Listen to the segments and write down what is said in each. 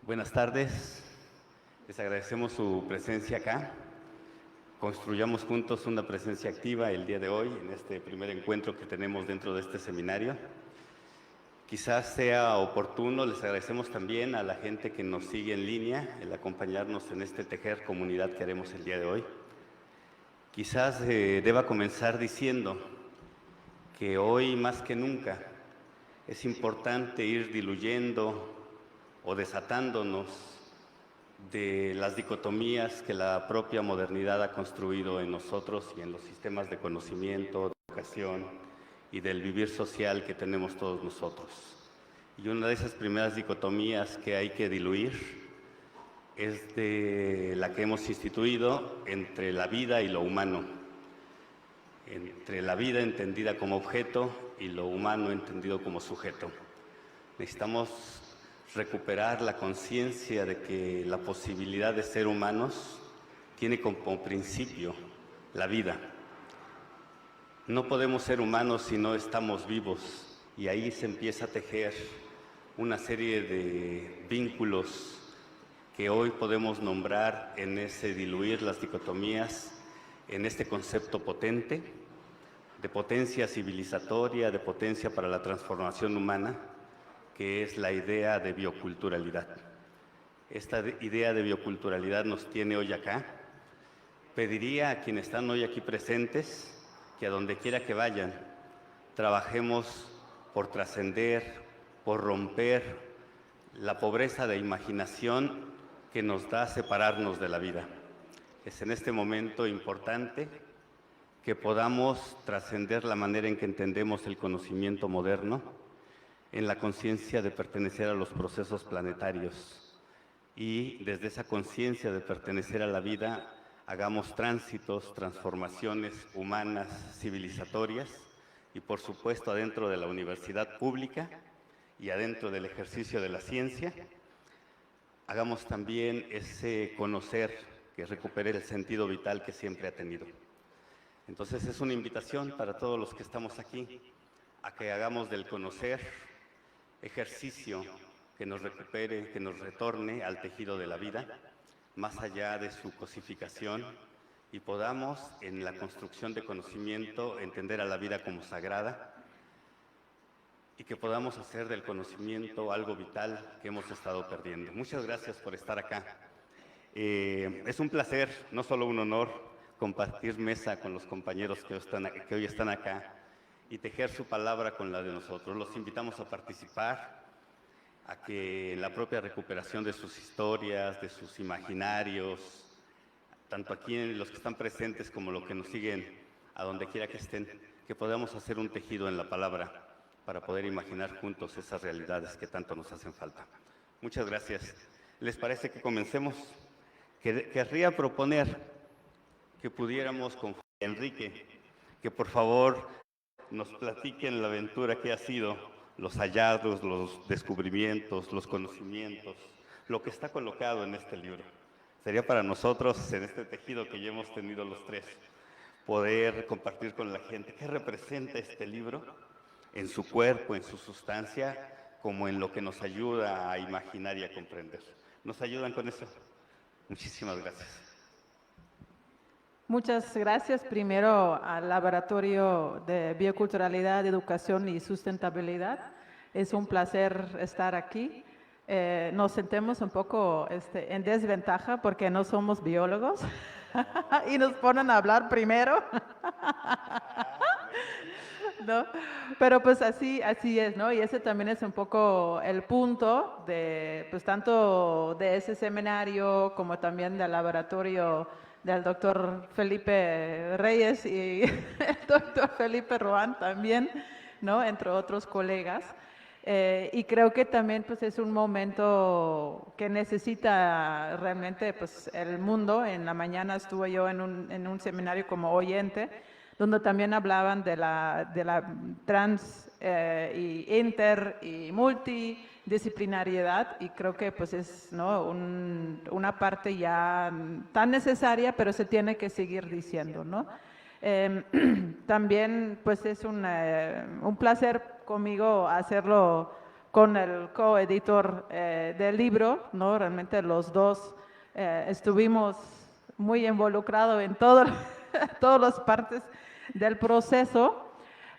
Buenas tardes, les agradecemos su presencia acá. Construyamos juntos una presencia activa el día de hoy, en este primer encuentro que tenemos dentro de este seminario. Quizás sea oportuno, les agradecemos también a la gente que nos sigue en línea, el acompañarnos en este tejer comunidad que haremos el día de hoy. Quizás deba comenzar diciendo que hoy más que nunca es importante ir diluyendo o desatándonos de las dicotomías que la propia modernidad ha construido en nosotros y en los sistemas de conocimiento, de educación y del vivir social que tenemos todos nosotros. Y una de esas primeras dicotomías que hay que diluir es de la que hemos instituido entre la vida y lo humano, entre la vida entendida como objeto y lo humano entendido como sujeto. Necesitamos recuperar la conciencia de que la posibilidad de ser humanos tiene como principio la vida. No podemos ser humanos si no estamos vivos, y ahí se empieza a tejer una serie de vínculos que hoy podemos nombrar en ese diluir las dicotomías, en este concepto potente, de potencia civilizatoria, de potencia para la transformación humana, que es la idea de bioculturalidad. Esta idea de bioculturalidad nos tiene hoy acá. Pediría a quienes están hoy aquí presentes que a donde quiera que vayan, trabajemos por trascender, por romper la pobreza de imaginación que nos da separarnos de la vida. Es en este momento importante que podamos trascender la manera en que entendemos el conocimiento moderno, en la conciencia de pertenecer a los procesos planetarios, y desde esa conciencia de pertenecer a la vida hagamos tránsitos, transformaciones humanas, civilizatorias, y por supuesto adentro de la universidad pública y adentro del ejercicio de la ciencia, hagamos también ese conocer que recupere el sentido vital que siempre ha tenido. Entonces es una invitación para todos los que estamos aquí a que hagamos del conocer ejercicio que nos recupere, que nos retorne al tejido de la vida, más allá de su cosificación, y podamos, en la construcción de conocimiento, entender a la vida como sagrada, y que podamos hacer del conocimiento algo vital que hemos estado perdiendo. Muchas gracias por estar acá. Es un placer, no solo un honor, compartir mesa con los compañeros que hoy están acá, y tejer su palabra con la de nosotros. Los invitamos a participar, a que en la propia recuperación de sus historias, de sus imaginarios, tanto aquí en los que están presentes como los que nos siguen a donde quiera que estén, que podamos hacer un tejido en la palabra para poder imaginar juntos esas realidades que tanto nos hacen falta. Muchas gracias. ¿Les parece que comencemos? Querría proponer que pudiéramos con Enrique, que por favor nos platiquen la aventura que ha sido, los hallazgos, los descubrimientos, los conocimientos, lo que está colocado en este libro. Sería para nosotros, en este tejido que ya hemos tenido los tres, poder compartir con la gente qué representa este libro en su cuerpo, en su sustancia, como en lo que nos ayuda a imaginar y a comprender. ¿Nos ayudan con eso? Muchísimas gracias. Muchas gracias primero al Laboratorio de Bioculturalidad, Educación y Sustentabilidad. Es un placer estar aquí. Nos sentemos un poco en desventaja porque no somos biólogos y nos ponen a hablar primero. ¿No? Pero pues así es, ¿no? Y ese también es un poco el punto de, pues tanto de ese seminario como también del laboratorio del doctor Felipe Reyes y el doctor Felipe Roán también, ¿no? Entre otros colegas. Y creo que también pues es un momento que necesita realmente pues el mundo. En la mañana estuve yo en un seminario como oyente, donde también hablaban de la trans y inter y multidisciplinariedad, y creo que pues es, ¿no? una parte ya tan necesaria, pero se tiene que seguir diciendo, ¿no? También pues es un placer conmigo hacerlo con el coeditor del libro, ¿no? Realmente los dos estuvimos muy involucrados en todas las partes del proceso.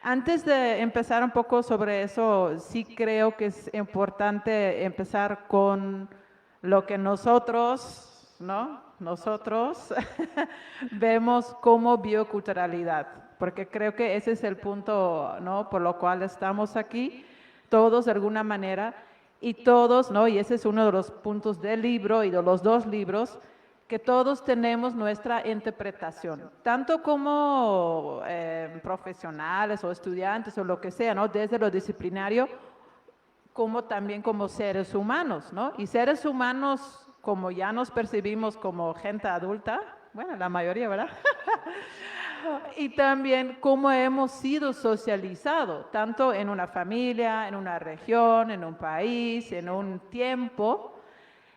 Antes de empezar un poco sobre eso, sí creo que es importante empezar con lo que nosotros, ¿no? Nosotros vemos como bioculturalidad, porque creo que ese es el punto, ¿no? Por lo cual estamos aquí, todos de alguna manera, y todos, ¿no? Y ese es uno de los puntos del libro y de los dos libros, que todos tenemos nuestra interpretación, tanto como profesionales o estudiantes o lo que sea, ¿no? Desde lo disciplinario, como también como seres humanos, ¿no? Y seres humanos, como ya nos percibimos como gente adulta, bueno, la mayoría, ¿verdad? Y también cómo hemos sido socializados, tanto en una familia, en una región, en un país, en un tiempo.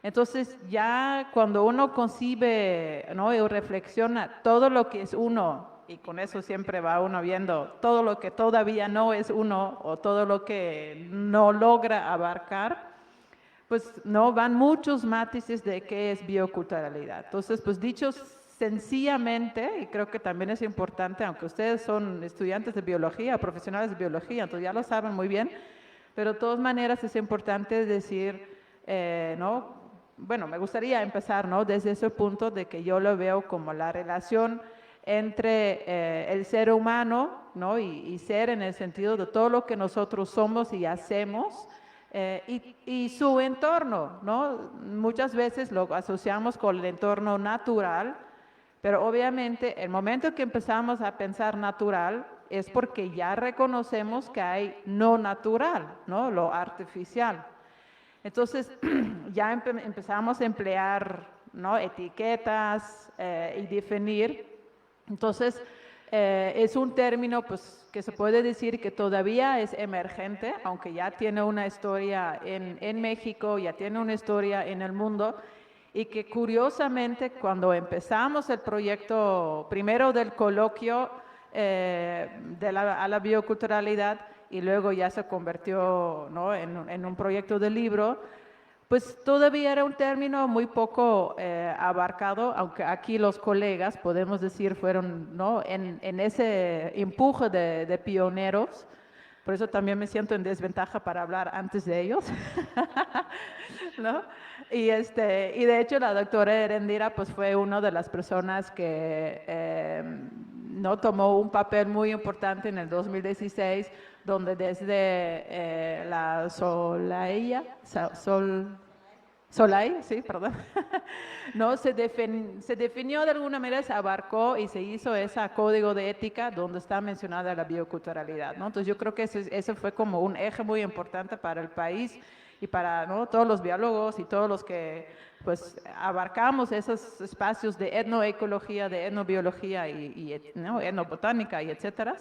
Entonces, ya cuando uno concibe, ¿no? Y reflexiona todo lo que es uno, y con eso siempre va uno viendo todo lo que todavía no es uno o todo lo que no logra abarcar, pues no van muchos matices de qué es bioculturalidad. Entonces, pues dicho sencillamente, y creo que también es importante, aunque ustedes son estudiantes de biología, profesionales de biología, entonces ya lo saben muy bien, pero de todas maneras es importante decir, ¿no? Bueno, me gustaría empezar, ¿no? Desde ese punto de que yo lo veo como la relación entre el ser humano, ¿no? Y ser en el sentido de todo lo que nosotros somos y hacemos, y su entorno, ¿no? Muchas veces lo asociamos con el entorno natural, pero obviamente el momento que empezamos a pensar natural es porque ya reconocemos que hay no natural, ¿no? Lo artificial. Entonces, ya empezamos a emplear, ¿no? Etiquetas y definir. Entonces, es un término pues, que se puede decir que todavía es emergente, aunque ya tiene una historia en México, ya tiene una historia en el mundo, y que curiosamente cuando empezamos el proyecto primero del coloquio a la bioculturalidad, y luego ya se convirtió, ¿no? en un proyecto de libro, pues todavía era un término muy poco abarcado, aunque aquí los colegas, podemos decir, fueron, ¿no? en ese empuje de pioneros. Por eso también me siento en desventaja para hablar antes de ellos, ¿no? Y de hecho la doctora Erendira pues fue una de las personas que no tomó un papel muy importante en el 2016, donde desde la Solay, sí, perdón, no, se definió de alguna manera, se abarcó y se hizo ese código de ética donde está mencionada la bioculturalidad, ¿no? Entonces yo creo que ese fue como un eje muy importante para el país y para, ¿no? todos los biólogos y todos los que pues abarcamos esos espacios de etnoecología, de etnobiología ¿no? etnobotánica y etcétera.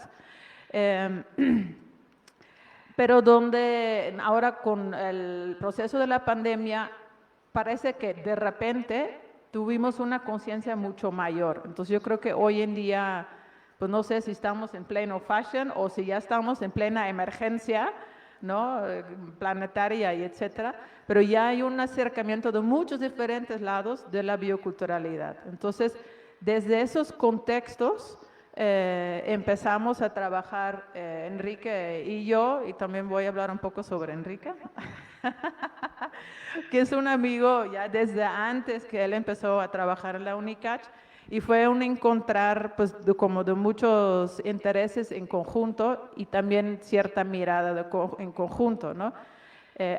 Pero donde ahora con el proceso de la pandemia parece que de repente tuvimos una conciencia mucho mayor. Entonces yo creo que hoy en día, pues no sé si estamos en pleno fashion o si ya estamos en plena emergencia, ¿no? Planetaria y etcétera, pero ya hay un acercamiento de muchos diferentes lados de la bioculturalidad. Entonces, desde esos contextos empezamos a trabajar Enrique y yo, y también voy a hablar un poco sobre Enrique, que es un amigo ya desde antes que él empezó a trabajar en la UNICACH, y fue un encontrar pues como de muchos intereses en conjunto y también cierta mirada en conjunto, ¿no?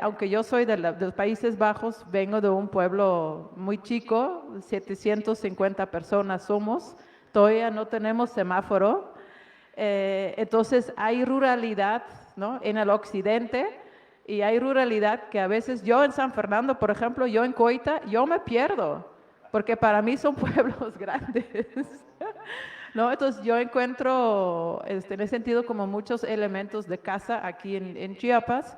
Aunque yo soy de los Países Bajos, vengo de un pueblo muy chico, 750 personas somos, todavía no tenemos semáforo, entonces hay ruralidad, ¿no? En el occidente, y hay ruralidad que a veces yo en San Fernando, por ejemplo, yo en Coita, yo me pierdo, porque para mí son pueblos grandes, ¿no? Entonces yo encuentro en ese sentido como muchos elementos de casa aquí en Chiapas,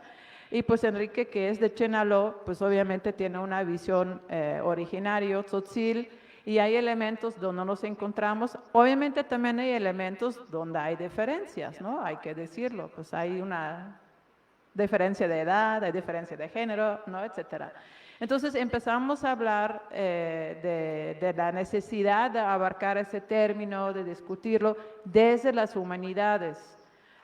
y pues Enrique, que es de Chenaló, pues obviamente tiene una visión originario, tzotzil, y hay elementos donde nos encontramos. Obviamente también hay elementos donde hay diferencias, ¿no? Hay que decirlo, pues hay una diferencia de edad, hay diferencia de género, ¿no? Etcétera. Entonces empezamos a hablar de la necesidad de abarcar ese término, de discutirlo desde las humanidades,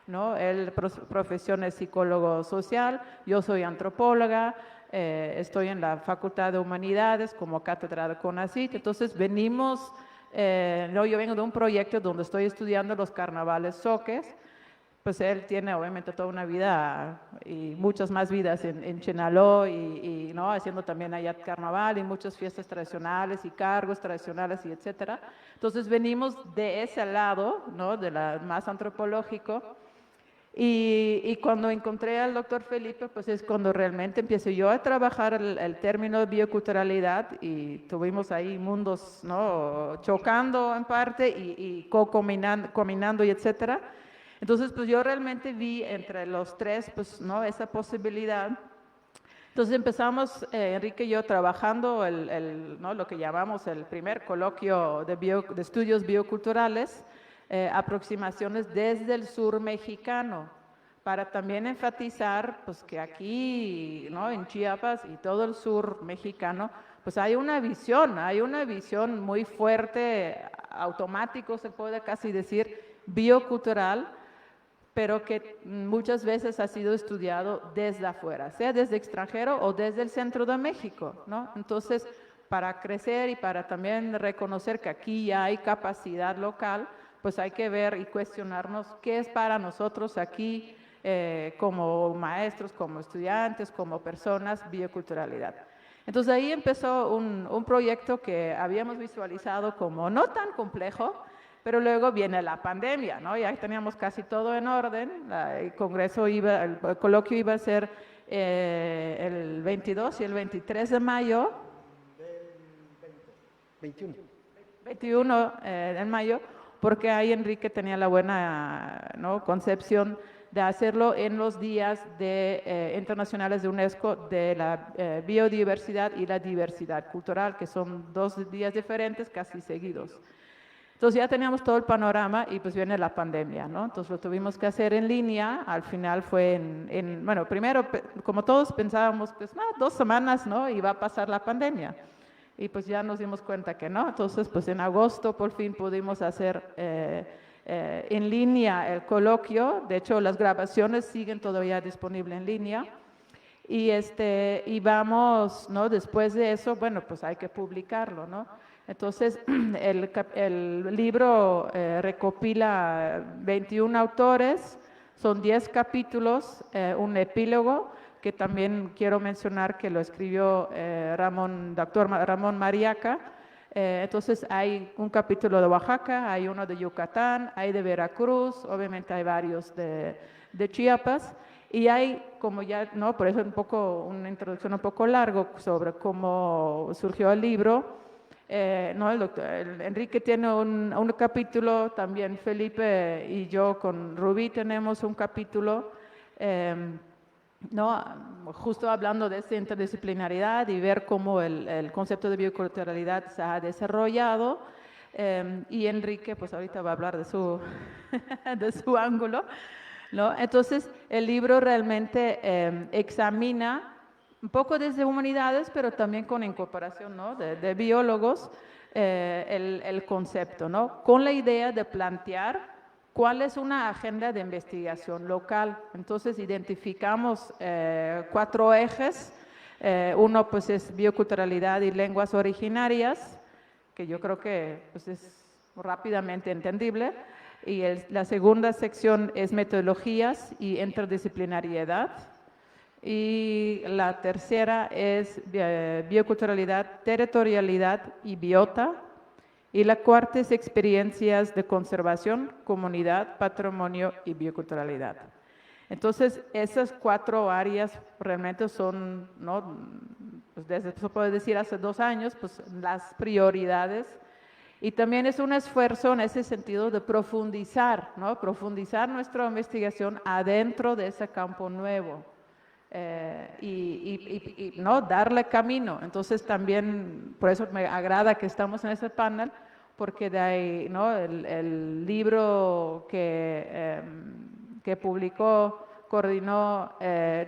¿no? Él profesión es psicólogo social, yo soy antropóloga, estoy en la Facultad de Humanidades como cátedra de CONACYT, entonces venimos, yo vengo de un proyecto donde estoy estudiando los carnavales zoques. Pues él tiene obviamente toda una vida y muchas más vidas en Chenaló y ¿no? Haciendo también allá carnaval y muchas fiestas tradicionales y cargos tradicionales y etcétera. Entonces venimos de ese lado, ¿no? De la más antropológico. Y cuando encontré al doctor Felipe, pues es cuando realmente empecé yo a trabajar el término de bioculturalidad y tuvimos ahí mundos, ¿no? Chocando en parte y combinando y etcétera. Entonces, pues yo realmente vi entre los tres, pues, ¿no? Esa posibilidad. Entonces empezamos, Enrique y yo, trabajando ¿no? Lo que llamamos el primer coloquio de estudios bioculturales, aproximaciones desde el sur mexicano, para también enfatizar pues, que aquí, ¿no? En Chiapas y todo el sur mexicano, pues hay una visión muy fuerte, automático se puede casi decir, biocultural, pero que muchas veces ha sido estudiado desde afuera, sea desde extranjero o desde el centro de México, ¿no? Entonces, para crecer y para también reconocer que aquí ya hay capacidad local, pues hay que ver y cuestionarnos qué es para nosotros aquí, como maestros, como estudiantes, como personas, bioculturalidad. Entonces ahí empezó un proyecto que habíamos visualizado como no tan complejo, pero luego viene la pandemia, ¿no? Ya teníamos casi todo en orden, el coloquio iba a ser el 22 y el 23 de mayo. 21 de mayo, porque ahí Enrique tenía la buena, ¿no? Concepción de hacerlo en los días internacionales de UNESCO de la biodiversidad y la diversidad cultural, que son 2 días diferentes casi seguidos. Entonces ya teníamos todo el panorama y pues viene la pandemia, ¿no? Entonces lo tuvimos que hacer en línea, al final fue bueno, primero, como todos pensábamos, pues 2 semanas, ¿no? Y va a pasar la pandemia. Y pues ya nos dimos cuenta que no, entonces pues en agosto por fin pudimos hacer en línea el coloquio, de hecho las grabaciones siguen todavía disponibles en línea. Y vamos, ¿no? Después de eso, bueno, pues hay que publicarlo, ¿no? Entonces, el libro recopila 21 autores, son 10 capítulos, un epílogo, que también quiero mencionar que lo escribió doctor Ramón Mariaca. Entonces, hay un capítulo de Oaxaca, hay uno de Yucatán, hay de Veracruz, obviamente hay varios de Chiapas. Y hay, como ya, ¿no? Por eso una introducción un poco largo sobre cómo surgió el libro. ¿No? Enrique tiene un capítulo, también Felipe y yo con Rubí tenemos un capítulo, ¿no? Justo hablando de esta interdisciplinaridad y ver cómo el concepto de bioculturalidad se ha desarrollado. Y Enrique, pues ahorita va a hablar de su ángulo, ¿no? Entonces, el libro realmente examina un poco desde humanidades, pero también con incorporación, ¿no? de biólogos, el concepto, ¿no? Con la idea de plantear cuál es una agenda de investigación local. Entonces, identificamos 4 ejes. Uno, pues, es bioculturalidad y lenguas originarias, que yo creo que pues, es rápidamente entendible. Y la segunda sección es metodologías y interdisciplinariedad. Y la tercera es bioculturalidad, territorialidad y biota. Y la cuarta es experiencias de conservación, comunidad, patrimonio y bioculturalidad. Entonces, esas 4 áreas realmente son, ¿no? Pues desde, se puede decir, hace 2 años, pues las prioridades. Y también es un esfuerzo en ese sentido de profundizar, ¿no? Profundizar nuestra investigación adentro de ese campo nuevo. ¿No? Darle camino. Entonces también, por eso me agrada que estamos en ese panel, porque de ahí, ¿no? el libro que publicó coordinó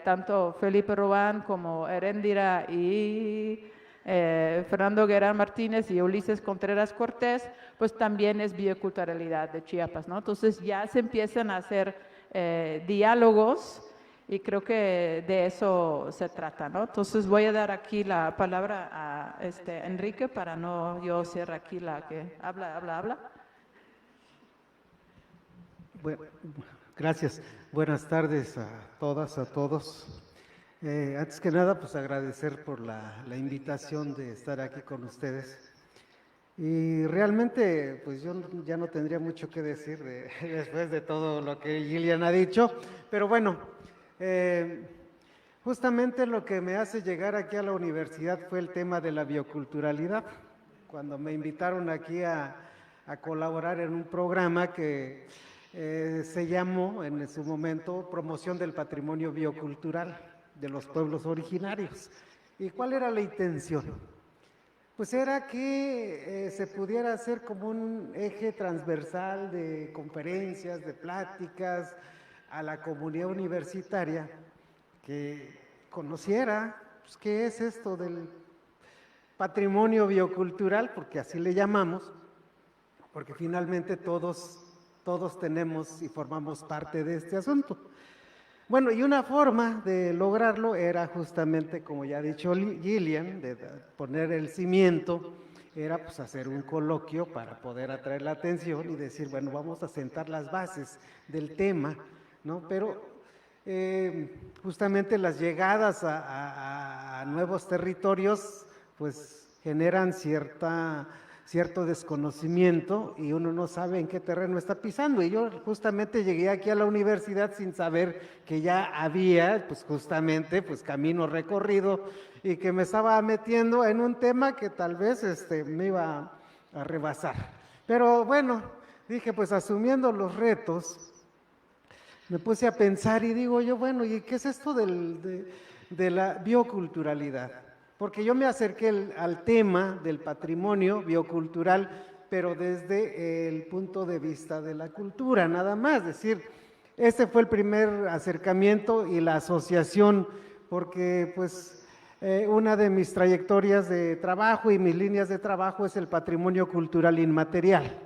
tanto Felipe Robán como Heréndira y Fernando Guerra Martínez y Ulises Contreras Cortés, pues también es bioculturalidad de Chiapas, ¿no? Entonces ya se empiezan a hacer diálogos y creo que de eso se trata, ¿no? Entonces voy a dar aquí la palabra a Enrique para no yo ser aquí la que habla. Bueno, gracias. Buenas tardes a todas, a todos. Antes que nada, pues agradecer por la invitación de estar aquí con ustedes. Y realmente, pues yo ya no tendría mucho que decir después de todo lo que Gillian ha dicho, pero bueno, justamente lo que me hace llegar aquí a la universidad fue el tema de la bioculturalidad. Cuando me invitaron aquí a colaborar en un programa que se llamó en su momento Promoción del Patrimonio Biocultural de los Pueblos Originarios. ¿Y cuál era la intención? Pues era que se pudiera hacer como un eje transversal de conferencias, de pláticas a la comunidad universitaria, que conociera pues, qué es esto del patrimonio biocultural, porque así le llamamos, porque finalmente todos tenemos y formamos parte de este asunto. Bueno, y una forma de lograrlo era justamente, como ya ha dicho Gillian, de poner el cimiento, era pues hacer un coloquio para poder atraer la atención y decir, bueno, vamos a sentar las bases del tema, ¿no? Pero justamente las llegadas a nuevos territorios, pues generan cierto desconocimiento y uno no sabe en qué terreno está pisando. Y yo justamente llegué aquí a la universidad sin saber que ya había, pues justamente, pues camino recorrido y que me estaba metiendo en un tema que tal vez me iba a rebasar. Pero bueno, dije, pues asumiendo los retos, me puse a pensar y digo yo, bueno, ¿y qué es esto de la bioculturalidad? Porque yo me acerqué al tema del patrimonio biocultural, pero desde el punto de vista de la cultura, nada más. Es decir, este fue el primer acercamiento y la asociación, porque pues una de mis trayectorias de trabajo y mis líneas de trabajo es el patrimonio cultural inmaterial.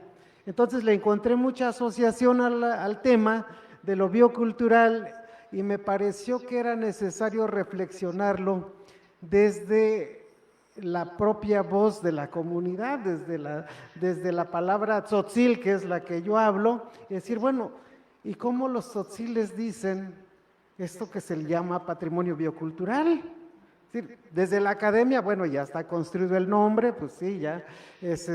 Entonces le encontré mucha asociación al tema de lo biocultural y me pareció que era necesario reflexionarlo desde la propia voz de la comunidad, desde la palabra tzotzil, que es la que yo hablo, y decir, bueno, ¿y cómo los tzotziles dicen esto que se le llama patrimonio biocultural? Es decir, desde la academia, bueno, ya está construido el nombre, pues sí, ya es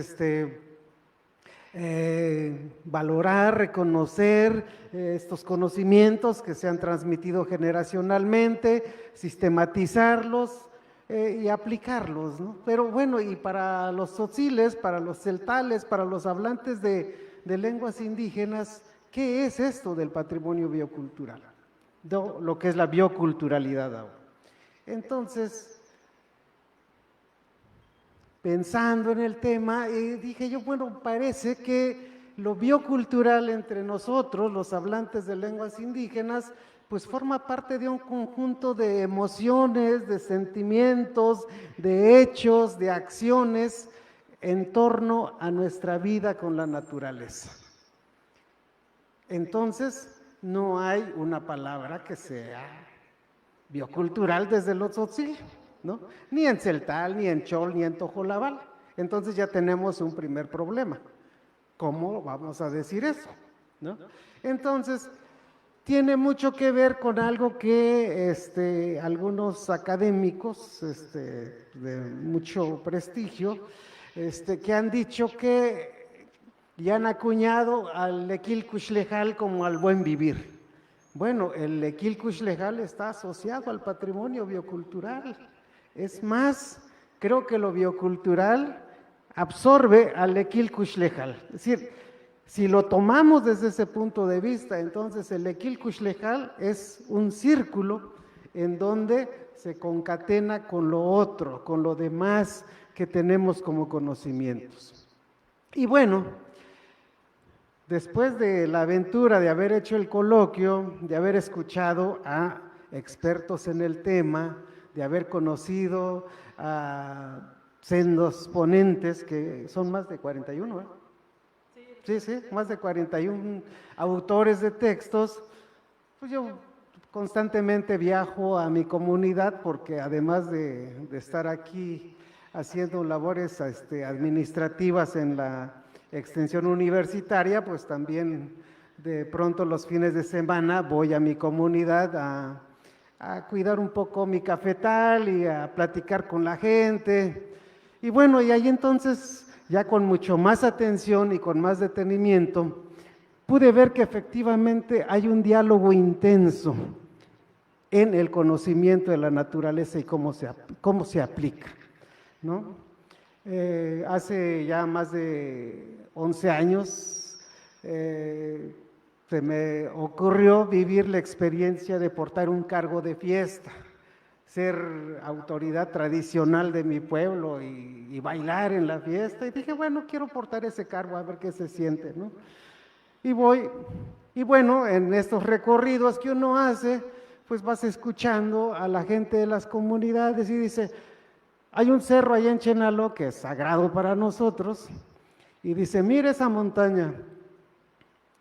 valorar, reconocer estos conocimientos que se han transmitido generacionalmente, sistematizarlos, y aplicarlos, ¿no? Pero bueno, y para los tzotziles, para los celtales, para los hablantes de lenguas indígenas, ¿qué es esto del patrimonio biocultural? Lo que es la bioculturalidad ahora. Entonces, pensando en el tema, dije yo, bueno, parece que lo biocultural entre nosotros, los hablantes de lenguas indígenas, pues forma parte de un conjunto de emociones, de sentimientos, de hechos, de acciones en torno a nuestra vida con la naturaleza. Entonces, no hay una palabra que sea biocultural desde los tzotzil, ¿no? Ni en celtal, ni en chol, ni en tojolabal. Entonces ya tenemos un primer problema. ¿Cómo vamos a decir eso? ¿No? Entonces, tiene mucho que ver con algo que algunos académicos de mucho prestigio que han dicho que ya han acuñado al Lequil Cuxlejal como al buen vivir. Bueno, el Lequil Cuxlejal está asociado al patrimonio biocultural. Es más, creo que lo biocultural absorbe al Lequil Cuxlejal. Es decir, si lo tomamos desde ese punto de vista, entonces el Lequil Cuxlejal es un círculo en donde se concatena con lo otro, con lo demás que tenemos como conocimientos. Y bueno, Después de la aventura de haber hecho el coloquio, de haber escuchado a expertos en el tema, de haber conocido a sendos ponentes, que son más de 41, ¿eh? Sí, más de 41 autores de textos, pues yo constantemente viajo a mi comunidad porque además de estar aquí haciendo labores administrativas en la extensión universitaria, pues también de pronto los fines de semana voy a mi comunidad a cuidar un poco mi cafetal y a platicar con la gente. Y bueno, y ahí entonces, ya con mucho más atención y con más detenimiento, pude ver que efectivamente hay un diálogo intenso en el conocimiento de la naturaleza y cómo se aplica, ¿no? Hace ya más de 11 años se me ocurrió vivir la experiencia de portar un cargo de fiesta, ser autoridad tradicional de mi pueblo y bailar en la fiesta. Y dije, bueno, quiero portar ese cargo a ver qué se siente, ¿no? Y voy, y bueno, en estos recorridos que uno hace, pues vas escuchando a la gente de las comunidades y dice, hay un cerro allá en Chenaló que es sagrado para nosotros, y dice, mire esa montaña.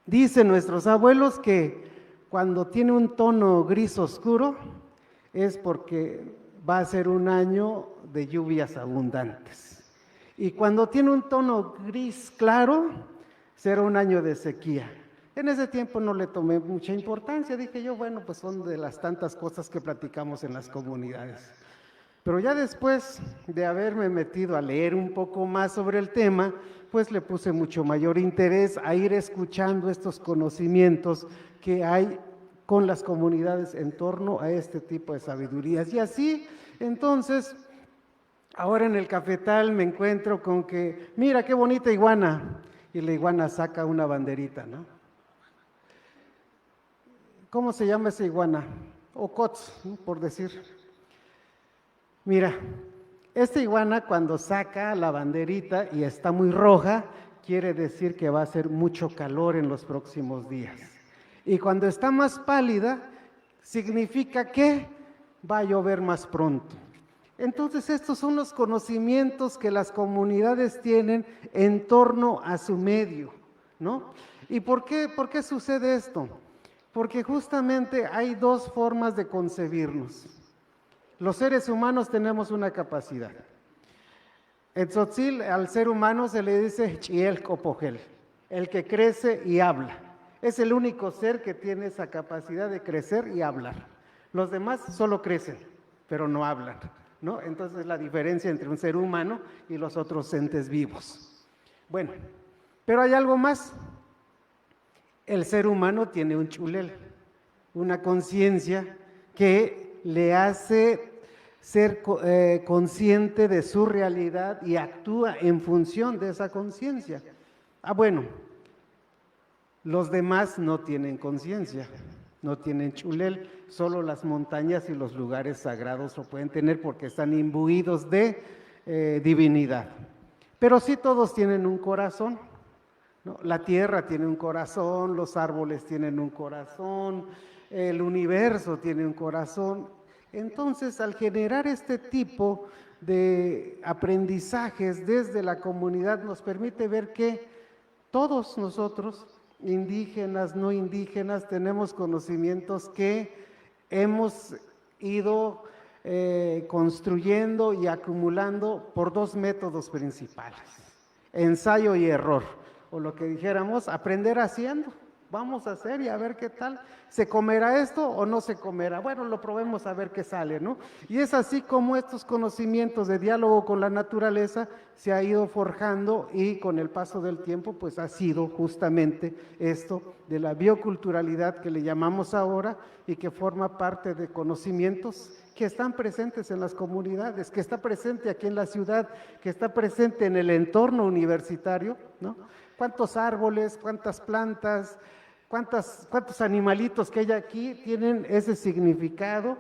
Dicen nuestros abuelos que cuando tiene un tono gris oscuro es porque va a ser un año de lluvias abundantes. Y cuando tiene un tono gris claro, será un año de sequía. En ese tiempo no le tomé mucha importancia, dije yo, bueno, pues son de las tantas cosas que platicamos en las comunidades. Pero ya después de haberme metido a leer un poco más sobre el tema, pues le puse mucho mayor interés a ir escuchando estos conocimientos que hay con las comunidades en torno a este tipo de sabidurías. Y así, entonces, ahora en el cafetal me encuentro con que, mira qué bonita iguana, y la iguana saca una banderita, ¿no? ¿Cómo se llama esa iguana? Ocots, ¿no? Por decir. Mira, esta iguana cuando saca la banderita y está muy roja, quiere decir que va a hacer mucho calor en los próximos días. Y cuando está más pálida, significa que va a llover más pronto. Entonces, estos son los conocimientos que las comunidades tienen en torno a su medio, ¿no? ¿Y por qué sucede esto? Porque justamente hay dos formas de concebirnos. Los seres humanos tenemos una capacidad. En Tzotzil, al ser humano se le dice Chiel Copogel, el que crece y habla. Es el único ser que tiene esa capacidad de crecer y hablar. Los demás solo crecen, pero no hablan, ¿no? Entonces la diferencia entre un ser humano y los otros entes vivos. Bueno, pero hay algo más. El ser humano tiene un chulel, una conciencia que le hace ser consciente de su realidad y actúa en función de esa conciencia. Bueno, los demás no tienen conciencia, no tienen chulel, solo las montañas y los lugares sagrados lo pueden tener porque están imbuidos de divinidad. Pero sí todos tienen un corazón, ¿no? La tierra tiene un corazón, los árboles tienen un corazón, el universo tiene un corazón. Entonces, al generar este tipo de aprendizajes desde la comunidad, nos permite ver que todos nosotros, indígenas, no indígenas, tenemos conocimientos que hemos ido construyendo y acumulando por dos métodos principales: ensayo y error, o lo que dijéramos, aprender haciendo. Vamos a hacer y a ver qué tal, ¿se comerá esto o no se comerá? Bueno, lo probemos a ver qué sale, ¿no? Y es así como estos conocimientos de diálogo con la naturaleza se ha ido forjando, y con el paso del tiempo pues ha sido justamente esto de la bioculturalidad que le llamamos ahora, y que forma parte de conocimientos que están presentes en las comunidades, que está presente aquí en la ciudad, que está presente en el entorno universitario, ¿no? ¿Cuántos árboles, cuántas plantas, cuántos animalitos que hay aquí tienen ese significado,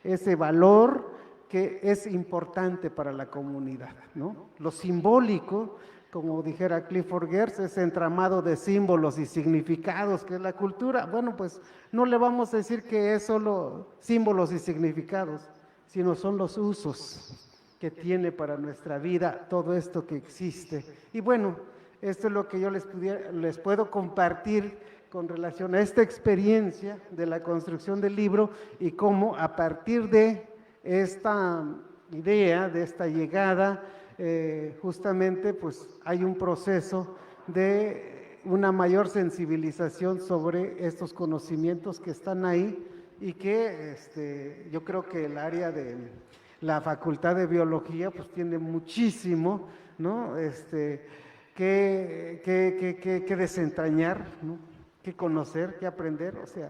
ese valor que es importante para la comunidad, ¿no? Lo simbólico como dijera Clifford Geertz, ese entramado de símbolos y significados que es la cultura. Bueno, pues no le vamos a decir que es solo símbolos y significados, sino son los usos que tiene para nuestra vida todo esto que existe. Y bueno, esto es lo que yo les puedo compartir con relación a esta experiencia de la construcción del libro y cómo a partir de esta idea, de esta llegada, justamente pues hay un proceso de una mayor sensibilización sobre estos conocimientos que están ahí y que yo creo que el área de la Facultad de Biología pues tiene muchísimo, ¿no? Que desentrañar, ¿no? Que conocer, que aprender, o sea,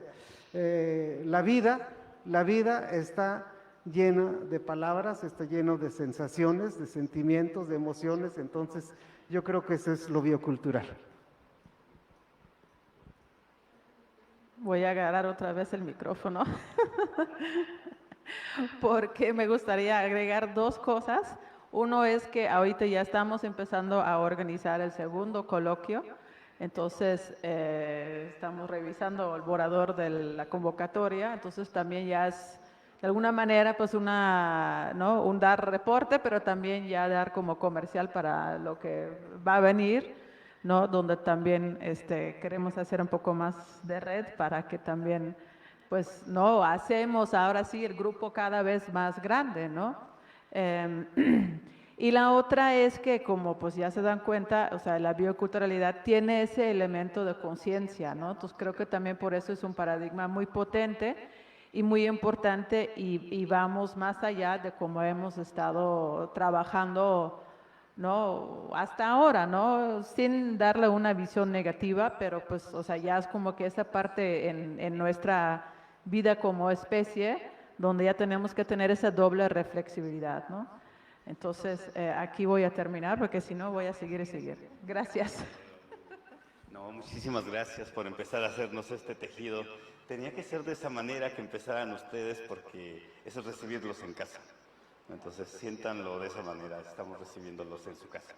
la vida está llena de palabras, está lleno de sensaciones, de sentimientos, de emociones, entonces yo creo que eso es lo biocultural. Voy a agarrar otra vez el micrófono porque me gustaría agregar dos cosas. Uno es que ahorita ya estamos empezando a organizar el segundo coloquio, entonces estamos revisando el borrador de la convocatoria, entonces también ya es de alguna manera pues ¿no? un dar reporte, pero también ya dar como comercial para lo que va a venir, ¿no? Donde también queremos hacer un poco más de red para que también pues no hacemos ahora sí el grupo cada vez más grande, ¿no? Y la otra es que como pues ya se dan cuenta, o sea, la bioculturalidad tiene ese elemento de conciencia, ¿no? Entonces creo que también por eso es un paradigma muy potente y muy importante y vamos más allá de cómo hemos estado trabajando, ¿no? Hasta ahora, ¿no? Sin darle una visión negativa, pero pues, o sea, ya es como que esa parte en nuestra vida como especie, donde ya tenemos que tener esa doble reflexibilidad, ¿no? Entonces, aquí voy a terminar, porque si no voy a seguir y seguir. Gracias. No, muchísimas gracias por empezar a hacernos este tejido. Tenía que ser de esa manera que empezaran ustedes, porque eso es recibirlos en casa. Entonces, siéntanlo de esa manera, estamos recibiéndolos en su casa.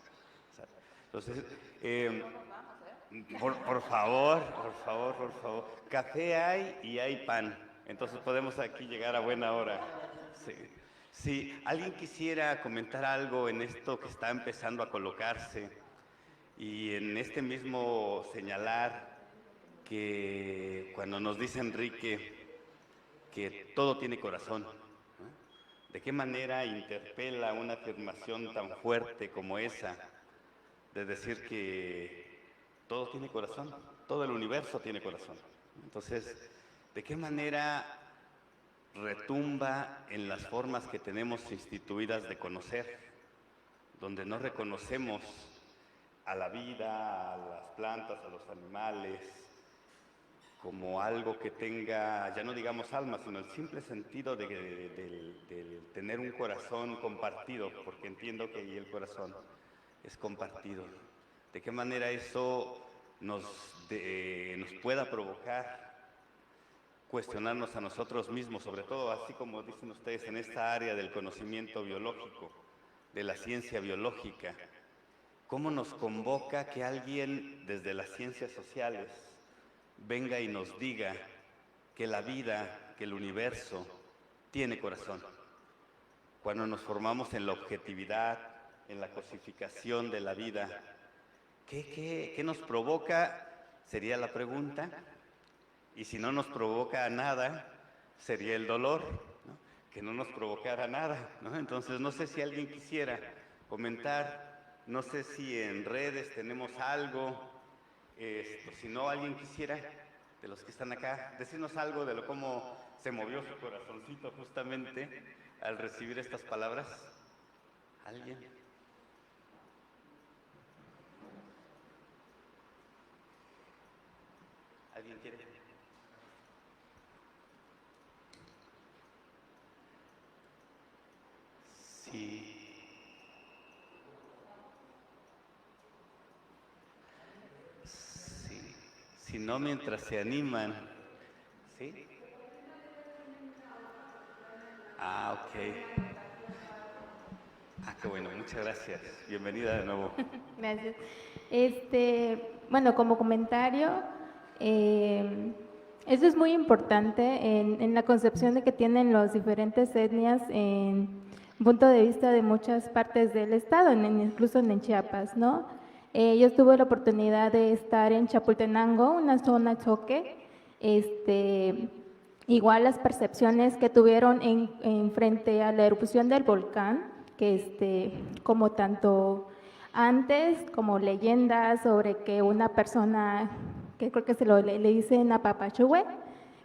Entonces, por favor, café hay y hay pan. Entonces podemos aquí llegar a buena hora. Sí. Si alguien quisiera comentar algo en esto que está empezando a colocarse y en este mismo señalar que cuando nos dice Enrique que todo tiene corazón, ¿no? ¿De qué manera interpela una afirmación tan fuerte como esa de decir que todo tiene corazón, todo el universo tiene corazón? Entonces, ¿de qué manera retumba en las formas que tenemos instituidas de conocer, donde no reconocemos a la vida, a las plantas, a los animales, como algo que tenga, ya no digamos alma, sino el simple sentido de tener un corazón compartido, porque entiendo que ahí el corazón es compartido? ¿De qué manera eso nos pueda provocar cuestionarnos a nosotros mismos, sobre todo, así como dicen ustedes, en esta área del conocimiento biológico, de la ciencia biológica? ¿Cómo nos convoca que alguien desde las ciencias sociales venga y nos diga que la vida, que el universo tiene corazón? Cuando nos formamos en la objetividad, en la cosificación de la vida, ¿qué nos provoca? Sería la pregunta. Y si no nos provoca nada, sería el dolor, ¿no? Que no nos provocara nada, ¿no? Entonces, no sé si alguien quisiera comentar, no sé si en redes tenemos algo, si no, alguien quisiera, de los que están acá, decirnos algo de cómo se movió su corazoncito justamente al recibir estas palabras. ¿Alguien? ¿Alguien quiere? Si no, mientras se animan. ¿Sí? Ah, ok. Ah, qué bueno, muchas gracias. Bienvenida de nuevo. Gracias. Bueno, como comentario, eso es muy importante en la concepción de que tienen las diferentes etnias en punto de vista de muchas partes del estado, incluso en Chiapas, ¿no? Yo tuve la oportunidad de estar en Chapultenango, una zona choque, igual las percepciones que tuvieron en frente a la erupción del volcán, que como tanto antes como leyendas sobre que una persona, que creo que le dicen a Papachúe,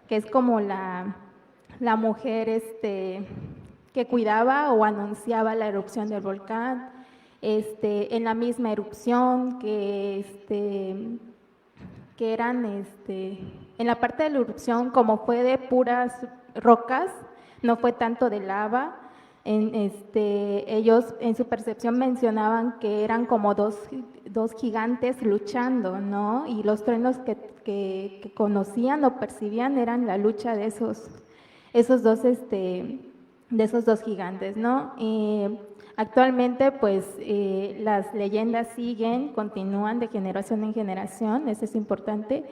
que es como la mujer que cuidaba o anunciaba la erupción del volcán, en la misma erupción que eran en la parte de la erupción, como fue de puras rocas, no fue tanto de lava. Ellos en su percepción mencionaban que eran como dos gigantes luchando, ¿no? Y los truenos que conocían o percibían eran la lucha de esos dos gigantes, ¿no? Actualmente, pues, las leyendas siguen, continúan de generación en generación, eso es importante.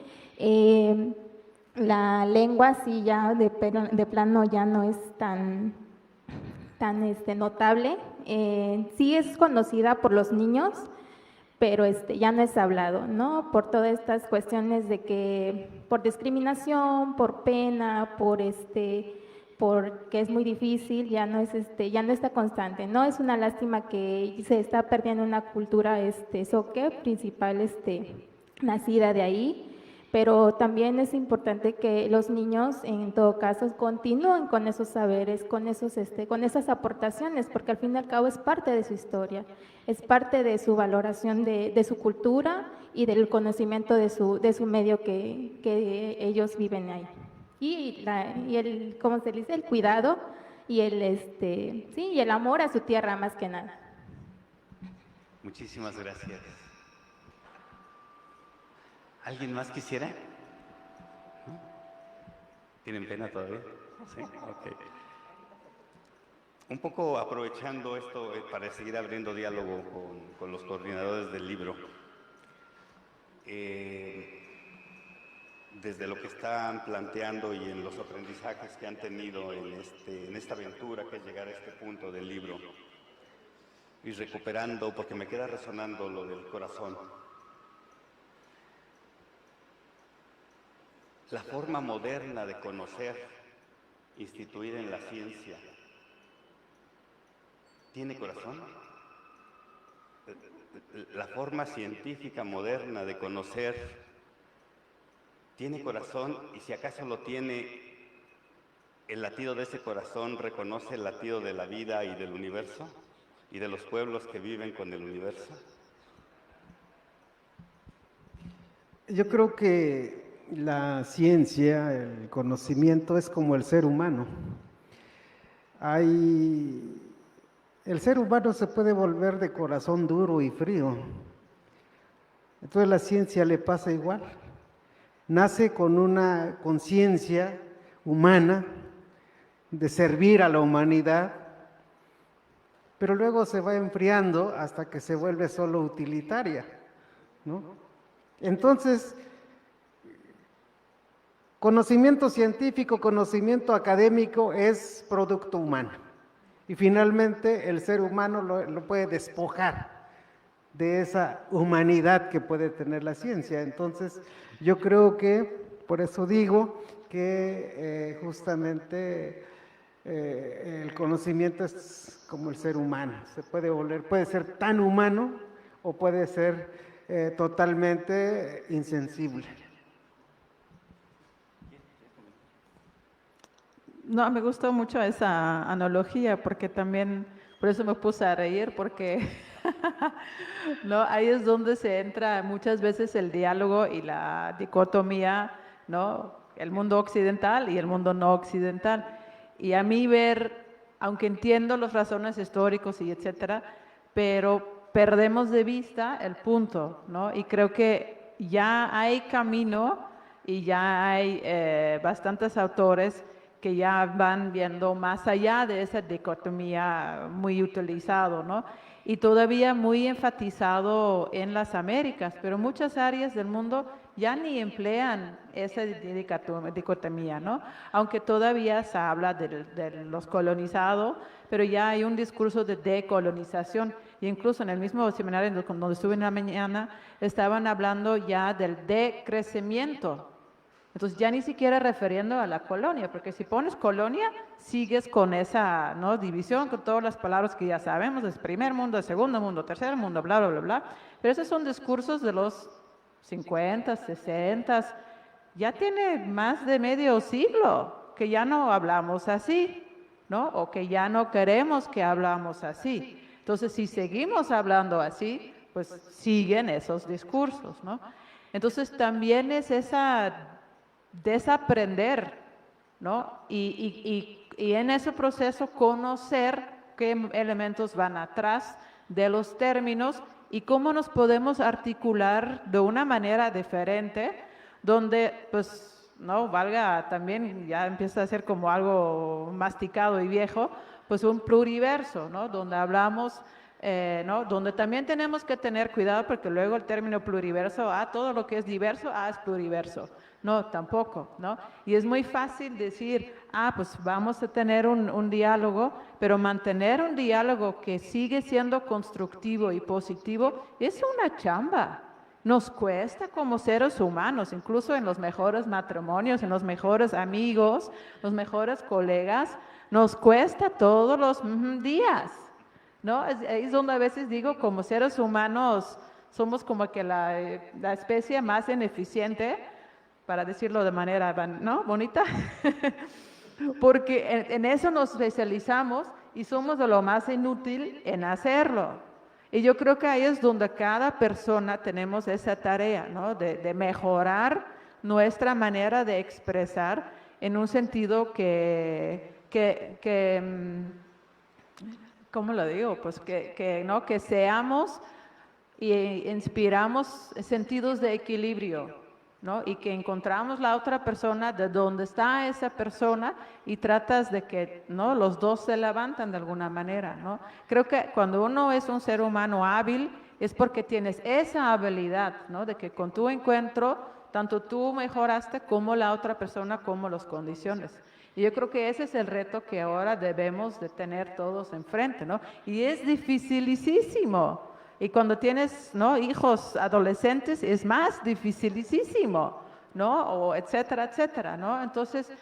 La lengua sí ya de plano ya no es tan notable. Sí es conocida por los niños, pero ya no es hablado, ¿no? Por todas estas cuestiones de que, por discriminación, por pena, porque es muy difícil, ya no está constante, ¿no? Es una lástima que se está perdiendo una cultura zoque principal, nacida de ahí, pero también es importante que los niños, en todo caso, continúen con esos saberes, con esas aportaciones, porque al fin y al cabo es parte de su historia, es parte de su valoración de su cultura y del conocimiento de su medio que ellos viven ahí. Y el, ¿cómo se dice? El cuidado y y el amor a su tierra más que nada. Muchísimas gracias. ¿Alguien más quisiera? ¿No? ¿Tienen pena todavía? Sí, ok. Un poco aprovechando esto para seguir abriendo diálogo con los coordinadores del libro. Desde lo que están planteando y en los aprendizajes que han tenido en esta aventura que es llegar a este punto del libro, y recuperando, porque me queda resonando lo del corazón. La forma moderna de conocer, instituida en la ciencia, ¿tiene corazón? La forma científica moderna de conocer, ¿tiene corazón? Y si acaso lo tiene, ¿el latido de ese corazón reconoce el latido de la vida y del universo? ¿Y de los pueblos que viven con el universo? Yo creo que la ciencia, el conocimiento es como el ser humano. El ser humano se puede volver de corazón duro y frío. Entonces la ciencia le pasa igual. Nace con una conciencia humana de servir a la humanidad, pero luego se va enfriando hasta que se vuelve solo utilitaria, ¿no? Entonces, conocimiento científico, conocimiento académico es producto humano. Y finalmente el ser humano lo puede despojar de esa humanidad que puede tener la ciencia. Entonces, yo creo que, por eso digo que justamente el conocimiento es como el ser humano. Se puede volver, puede ser tan humano o puede ser totalmente insensible. No, me gustó mucho esa analogía porque también, por eso me puse a reír, porque ¿no? Ahí es donde se entra muchas veces el diálogo y la dicotomía, ¿no? El mundo occidental y el mundo no occidental. Y a mí ver, aunque entiendo los razones históricos y etcétera, pero perdemos de vista el punto, ¿no? Y creo que ya hay camino y ya hay bastantes autores que ya van viendo más allá de esa dicotomía muy utilizado, ¿no? Y todavía muy enfatizado en las Américas, pero muchas áreas del mundo ya ni emplean esa dicotomía, ¿no? Aunque todavía se habla de los colonizados, pero ya hay un discurso de decolonización. E incluso en el mismo seminario donde estuve en la mañana, estaban hablando ya del decrecimiento. Entonces ya ni siquiera refiriendo a la colonia, porque si pones colonia, sigues con esa, ¿no?, división, con todas las palabras que ya sabemos, es primer mundo, segundo mundo, tercer mundo, bla, bla, bla, bla. Pero esos son discursos de los 50, 60, ya tiene más de medio siglo que ya no hablamos así, ¿no? O que ya no queremos que hablamos así. Entonces, si seguimos hablando así, pues siguen esos discursos, ¿no? Entonces, también es esa desaprender, ¿no? Y en ese proceso conocer qué elementos van atrás de los términos y cómo nos podemos articular de una manera diferente, donde pues no valga también, ya empieza a ser como algo masticado y viejo, pues un pluriverso, ¿no? Donde hablamos, ¿no? Donde también tenemos que tener cuidado porque luego el término pluriverso, todo lo que es diverso, es pluriverso. No, tampoco, ¿no? Y es muy fácil decir, pues vamos a tener un diálogo, pero mantener un diálogo que sigue siendo constructivo y positivo es una chamba. Nos cuesta como seres humanos, incluso en los mejores matrimonios, en los mejores amigos, los mejores colegas, nos cuesta todos los días, ¿no? Es donde a veces digo, como seres humanos, somos como que la especie más ineficiente, para decirlo de manera, ¿no?, bonita, porque en eso nos especializamos y somos de lo más inútil en hacerlo. Y yo creo que ahí es donde cada persona tenemos esa tarea, ¿no?, de mejorar nuestra manera de expresar en un sentido ¿cómo lo digo? Pues ¿no?, que seamos y inspiramos sentidos de equilibrio, ¿no? Y que encontramos la otra persona, de dónde está esa persona, y tratas de que, ¿no?, los dos se levantan de alguna manera, ¿no? Creo que cuando uno es un ser humano hábil, es porque tienes esa habilidad, ¿no?, de que con tu encuentro, tanto tú mejoraste como la otra persona, como las condiciones. Y yo creo que ese es el reto que ahora debemos de tener todos enfrente, ¿no? Y es dificilísimo. Y cuando tienes, ¿no?, hijos adolescentes es más dificilísimo, ¿no? O etcétera, etcétera, ¿no? Entonces,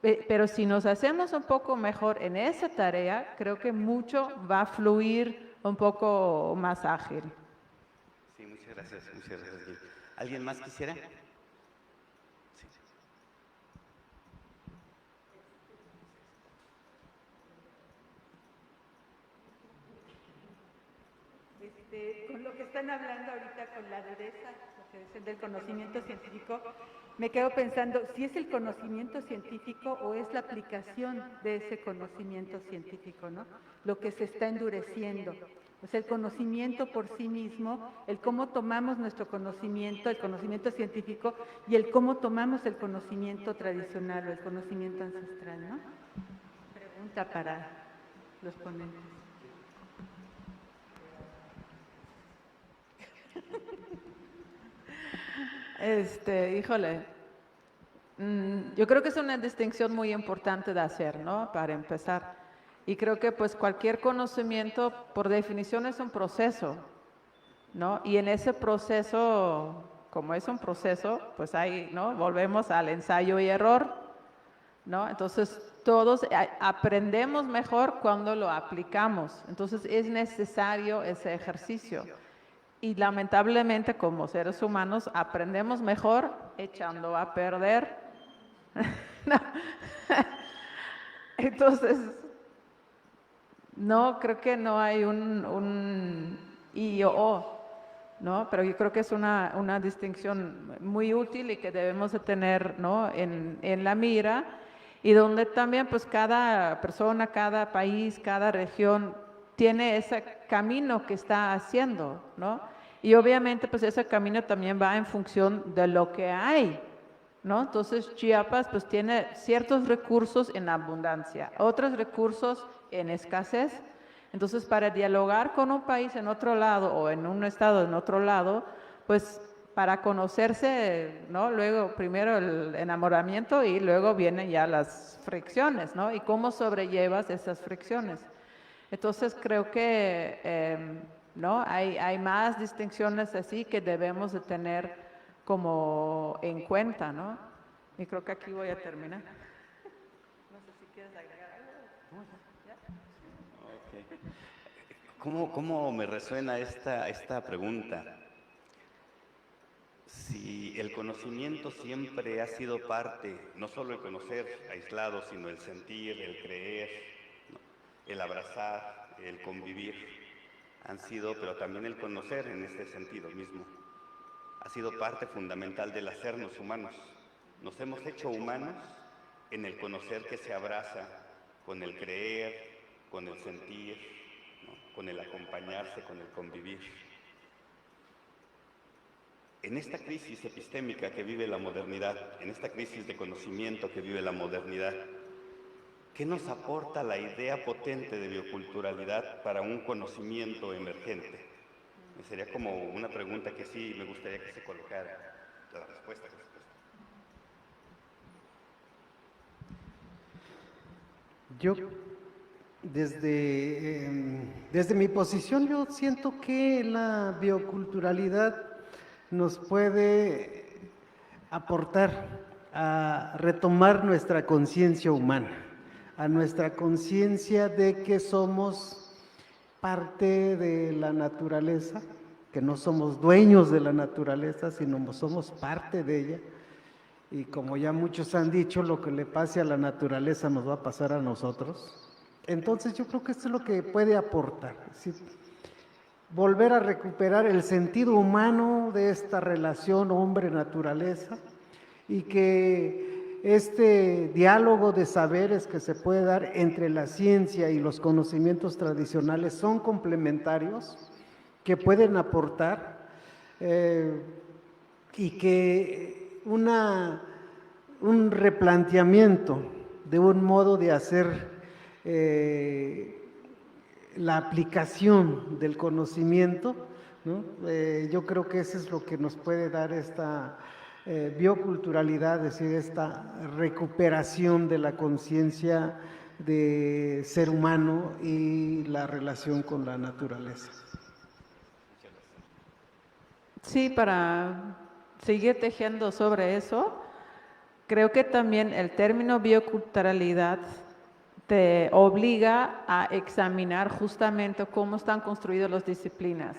pero si nos hacemos un poco mejor en esa tarea, creo que mucho va a fluir un poco más ágil. Sí, muchas gracias, muchas gracias. ¿Alguien más quisiera? Sí. Con lo que están hablando ahorita, con la dureza, lo que dicen del conocimiento científico, me quedo pensando si es el conocimiento científico o es la aplicación de ese conocimiento científico, ¿no? Lo que se está endureciendo. O sea, el conocimiento por sí mismo, el cómo tomamos nuestro conocimiento, el conocimiento científico, y el cómo tomamos el conocimiento tradicional o el conocimiento ancestral, ¿no? Pregunta para los ponentes. Híjole, yo creo que es una distinción muy importante de hacer, ¿no?, para empezar. Y creo que pues cualquier conocimiento, por definición, es un proceso, ¿no? Y en ese proceso, como es un proceso, pues ahí, ¿no?, volvemos al ensayo y error, ¿no? Entonces, todos aprendemos mejor cuando lo aplicamos. Entonces, es necesario ese ejercicio. Y lamentablemente, como seres humanos, aprendemos mejor echando a perder. No. Entonces, no, creo que no hay un y o, ¿no? Pero yo creo que es una distinción muy útil y que debemos de tener, ¿no?, en la mira, y donde también pues cada persona, cada país, cada región tiene ese camino que está haciendo, ¿no? Y obviamente pues ese camino también va en función de lo que hay, ¿no? Entonces Chiapas pues tiene ciertos recursos en abundancia, otros recursos en escasez. Entonces para dialogar con un país en otro lado o en un estado en otro lado, pues para conocerse, ¿no? Luego primero el enamoramiento y luego vienen ya las fricciones, ¿no? Y cómo sobrellevas esas fricciones. Entonces creo que ¿no? Hay más distinciones así que debemos de tener como en cuenta, ¿no? Y creo que aquí voy a terminar. No sé si quieres agregar algo. Ok. ¿Cómo me resuena esta pregunta? Si el conocimiento siempre ha sido parte, no solo el conocer aislado, sino el sentir, el creer, ¿no? El abrazar, el convivir, han sido, pero también el conocer en este sentido mismo, ha sido parte fundamental del hacernos humanos. Nos hemos hecho humanos en el conocer que se abraza con el creer, con el sentir, ¿no? Con el acompañarse, con el convivir. En esta crisis epistémica que vive la modernidad, en esta crisis de conocimiento que vive la modernidad, ¿qué nos aporta la idea potente de bioculturalidad para un conocimiento emergente? Sería como una pregunta que sí me gustaría que se colocara la respuesta. Yo, desde mi posición, yo siento que la bioculturalidad nos puede aportar a retomar nuestra conciencia humana, a nuestra conciencia de que somos parte de la naturaleza, que no somos dueños de la naturaleza, sino somos parte de ella. Y como ya muchos han dicho, lo que le pase a la naturaleza nos va a pasar a nosotros. Entonces yo creo que esto es lo que puede aportar, es decir, volver a recuperar el sentido humano de esta relación hombre-naturaleza y que este diálogo de saberes que se puede dar entre la ciencia y los conocimientos tradicionales son complementarios, que pueden aportar y que un replanteamiento de un modo de hacer la aplicación del conocimiento, ¿no? Yo creo que eso es lo que nos puede dar esta bioculturalidad, es decir, esta recuperación de la conciencia de ser humano y la relación con la naturaleza. Sí, para seguir tejiendo sobre eso, creo que también el término bioculturalidad te obliga a examinar justamente cómo están construidas las disciplinas,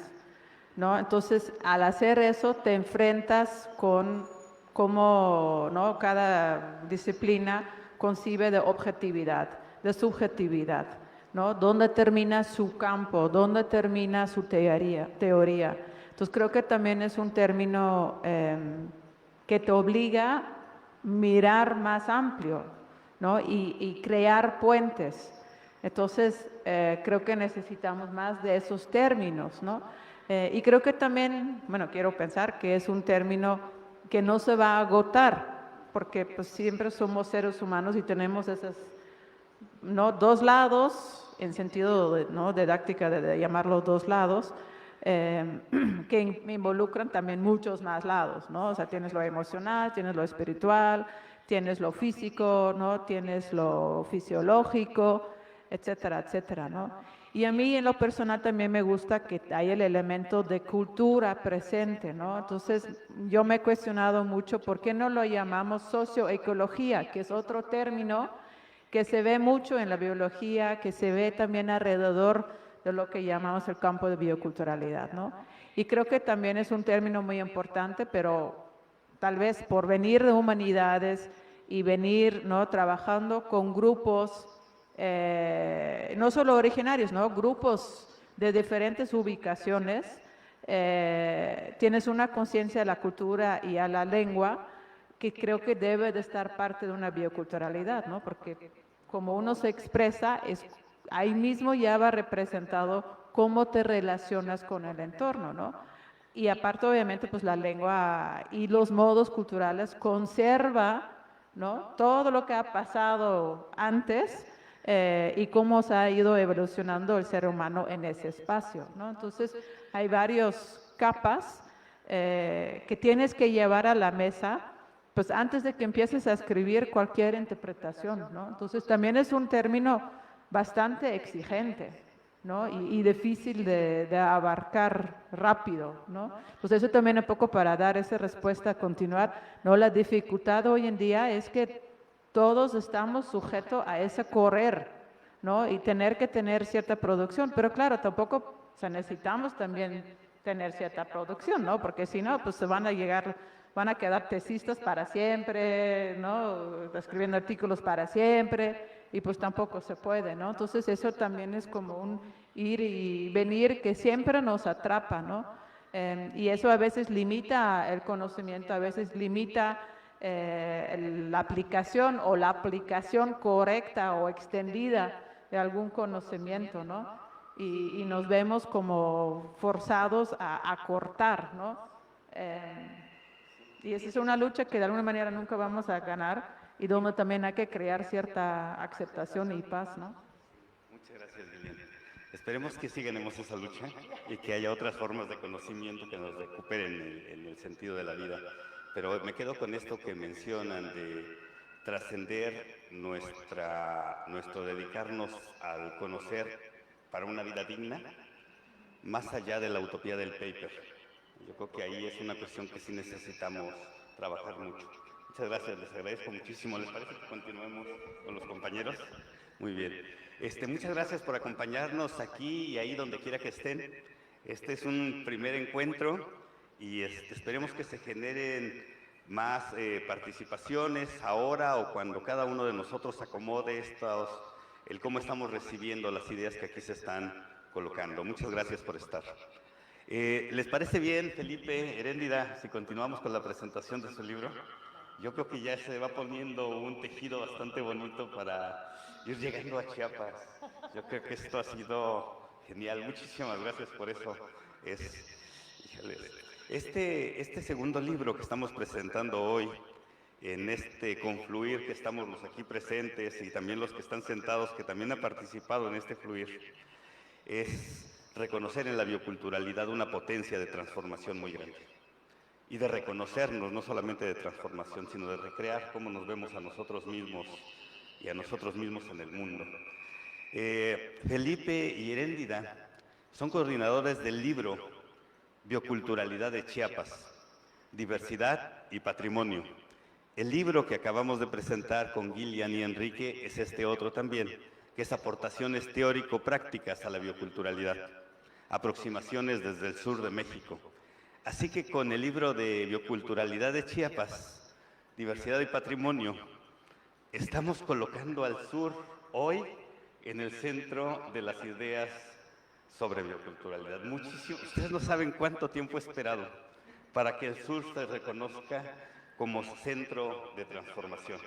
¿no? Entonces, al hacer eso, te enfrentas con cómo, ¿no? Cada disciplina concibe de objetividad, de subjetividad, ¿no? ¿Dónde termina su campo? ¿Dónde termina su teoría? Entonces, creo que también es un término que te obliga a mirar más amplio, ¿no? Y crear puentes. Entonces, creo que necesitamos más de esos términos, ¿no? Y creo que también, bueno, quiero pensar que es un término que no se va a agotar, porque pues siempre somos seres humanos y tenemos esos, ¿no? Dos lados, en sentido de, ¿no? didáctica de llamarlo dos lados, que involucran también muchos más lados, ¿no? O sea, tienes lo emocional, tienes lo espiritual, tienes lo físico, ¿no? Tienes lo fisiológico, etcétera, etcétera, ¿no? Y a mí en lo personal también me gusta que haya el elemento de cultura presente, ¿no? Entonces yo me he cuestionado mucho por qué no lo llamamos socioecología, que es otro término que se ve mucho en la biología, que se ve también alrededor de lo que llamamos el campo de bioculturalidad, ¿no? Y creo que también es un término muy importante, pero tal vez por venir de humanidades y venir, ¿no? trabajando con grupos, no solo originarios, ¿no? grupos de diferentes ubicaciones, tienes una conciencia de la cultura y a la lengua que creo que debe de estar parte de una bioculturalidad, ¿no? Porque como uno se expresa, ahí mismo ya va representado cómo te relacionas con el entorno, ¿no? y aparte obviamente pues la lengua y los modos culturales conserva, ¿no?, todo lo que ha pasado antes y cómo se ha ido evolucionando el ser humano en ese espacio, ¿no? Entonces hay varias capas que tienes que llevar a la mesa pues antes de que empieces a escribir cualquier interpretación, ¿no? Entonces también es un término bastante exigente, ¿no? Y difícil de abarcar rápido, ¿no? Pues eso también un poco para dar esa respuesta a continuar, ¿no? La dificultad hoy en día es que todos estamos sujetos a ese correr, ¿no? Y tener que tener cierta producción, pero claro, tampoco, o sea, necesitamos también tener cierta producción, ¿no? Porque si no, pues se van a quedar tesistas para siempre, ¿no? Escribiendo artículos para siempre, y pues tampoco se puede, ¿no? Entonces eso también es como un ir y venir que siempre nos atrapa, ¿no? Y eso a veces limita el conocimiento, a veces limita la aplicación o la aplicación correcta o extendida de algún conocimiento, ¿no? Y nos vemos como forzados a cortar, ¿no? Y esa es una lucha que de alguna manera nunca vamos a ganar y donde también hay que crear cierta aceptación y paz, ¿no? Muchas gracias, Lilian. Esperemos que sigamos esa lucha y que haya otras formas de conocimiento que nos recuperen en el sentido de la vida. Pero me quedo con esto que mencionan de trascender nuestro dedicarnos al conocer para una vida digna, más allá de la utopía del paper. Yo creo que ahí es una cuestión que sí necesitamos trabajar mucho. Muchas gracias, les agradezco muchísimo. ¿Les parece que continuemos con los compañeros? Muy bien. Muchas gracias por acompañarnos aquí y ahí donde quiera que estén. Este es un primer encuentro y esperemos que se generen más participaciones ahora o cuando cada uno de nosotros acomode el cómo estamos recibiendo las ideas que aquí se están colocando. Muchas gracias por estar. ¿Les parece bien, Felipe, Heréndida, si continuamos con la presentación de su libro? Yo creo que ya se va poniendo un tejido bastante bonito para ir llegando a Chiapas. Yo creo que esto ha sido genial. Muchísimas gracias por eso. Este segundo libro que estamos presentando hoy, en este confluir que estamos los aquí presentes y también los que están sentados, que también han participado en este fluir, es reconocer en la bioculturalidad una potencia de transformación muy grande. Y de reconocernos, no solamente de transformación, sino de recrear cómo nos vemos a nosotros mismos y a nosotros mismos en el mundo. Felipe y Heréndida son coordinadores del libro Bioculturalidad de Chiapas, Diversidad y Patrimonio. El libro que acabamos de presentar con Gillian y Enrique es este otro también, que es Aportaciones teórico-prácticas a la bioculturalidad, aproximaciones desde el sur de México. Así que con el libro de Bioculturalidad de Chiapas, Diversidad y Patrimonio, estamos colocando al sur hoy en el centro de las ideas sobre bioculturalidad. Ustedes no saben cuánto tiempo he esperado para que el sur se reconozca como centro de transformación.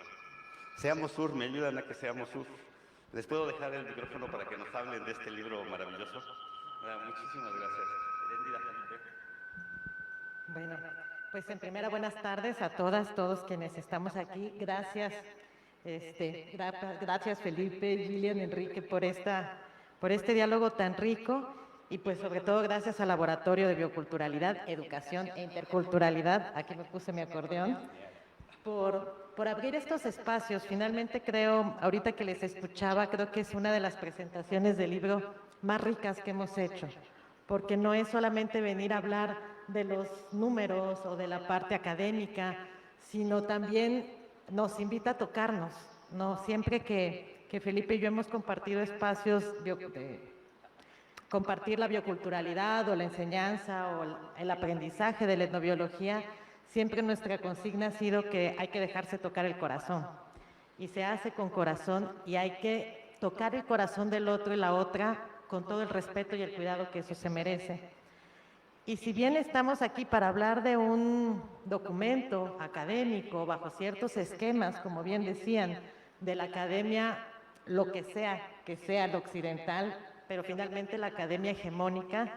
Seamos sur, ¿me ayudan a que seamos sur? ¿Les puedo dejar el micrófono para que nos hablen de este libro maravilloso? Muchísimas gracias. Heréndida, Felipe. Bueno, pues en primera buenas tardes a todas, todos quienes estamos aquí. Gracias, gracias Felipe, Gillian, Enrique por este diálogo tan rico y pues sobre todo gracias al Laboratorio de Bioculturalidad, Educación e Interculturalidad, aquí me puse mi acordeón, por abrir estos espacios. Finalmente creo, ahorita que les escuchaba, creo que es una de las presentaciones del libro más ricas que hemos hecho, porque no es solamente venir a hablar de los números o de la parte académica, sino también nos invita a tocarnos, ¿no? Siempre que Felipe y yo hemos compartido espacios de compartir la bioculturalidad o la enseñanza o el aprendizaje de la etnobiología, siempre nuestra consigna ha sido que hay que dejarse tocar el corazón. Y se hace con corazón y hay que tocar el corazón del otro y la otra con todo el respeto y el cuidado que eso se merece. Y si bien estamos aquí para hablar de un documento académico bajo ciertos esquemas, como bien decían, de la academia, lo que sea lo occidental, pero finalmente la academia hegemónica,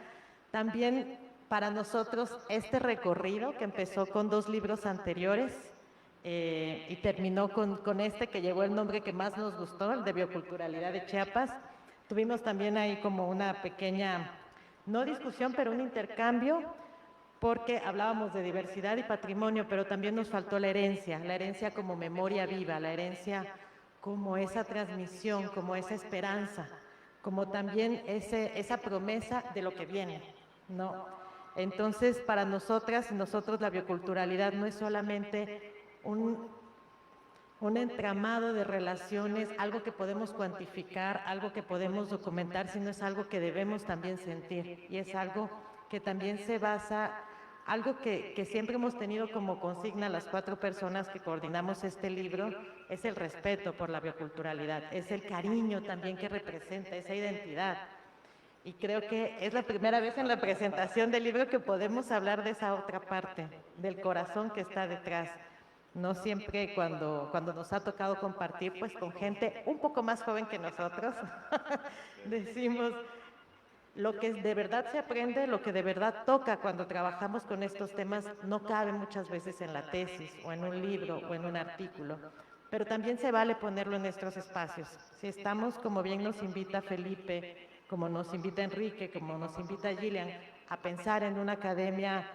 también para nosotros este recorrido que empezó con 2 libros anteriores y terminó con este que llevó el nombre que más nos gustó, el de Bioculturalidad de Chiapas. Tuvimos también ahí como una pequeña, no discusión, pero un intercambio, porque hablábamos de diversidad y patrimonio, pero también nos faltó la herencia como memoria viva, la herencia como esa transmisión, como esa esperanza, como también esa promesa de lo que viene, ¿no? Entonces, para nosotras y nosotros la bioculturalidad no es solamente un entramado de relaciones, algo que podemos cuantificar, algo que podemos documentar, sino es algo que debemos también sentir, y es algo que también se basa, algo que siempre hemos tenido como consigna las 4 personas que coordinamos este libro, es el respeto por la bioculturalidad, es el cariño también que representa esa identidad. Y creo que es la primera vez en la presentación del libro que podemos hablar de esa otra parte, del corazón que está detrás. No siempre cuando nos ha tocado compartir pues con gente un poco más joven que nosotros, decimos lo que de verdad se aprende, lo que de verdad toca cuando trabajamos con estos temas, no cabe muchas veces en la tesis o en un libro o en un artículo, pero también se vale ponerlo en nuestros espacios. Si estamos, como bien nos invita Felipe, como nos invita Enrique, como nos invita Gillian, a pensar en una academia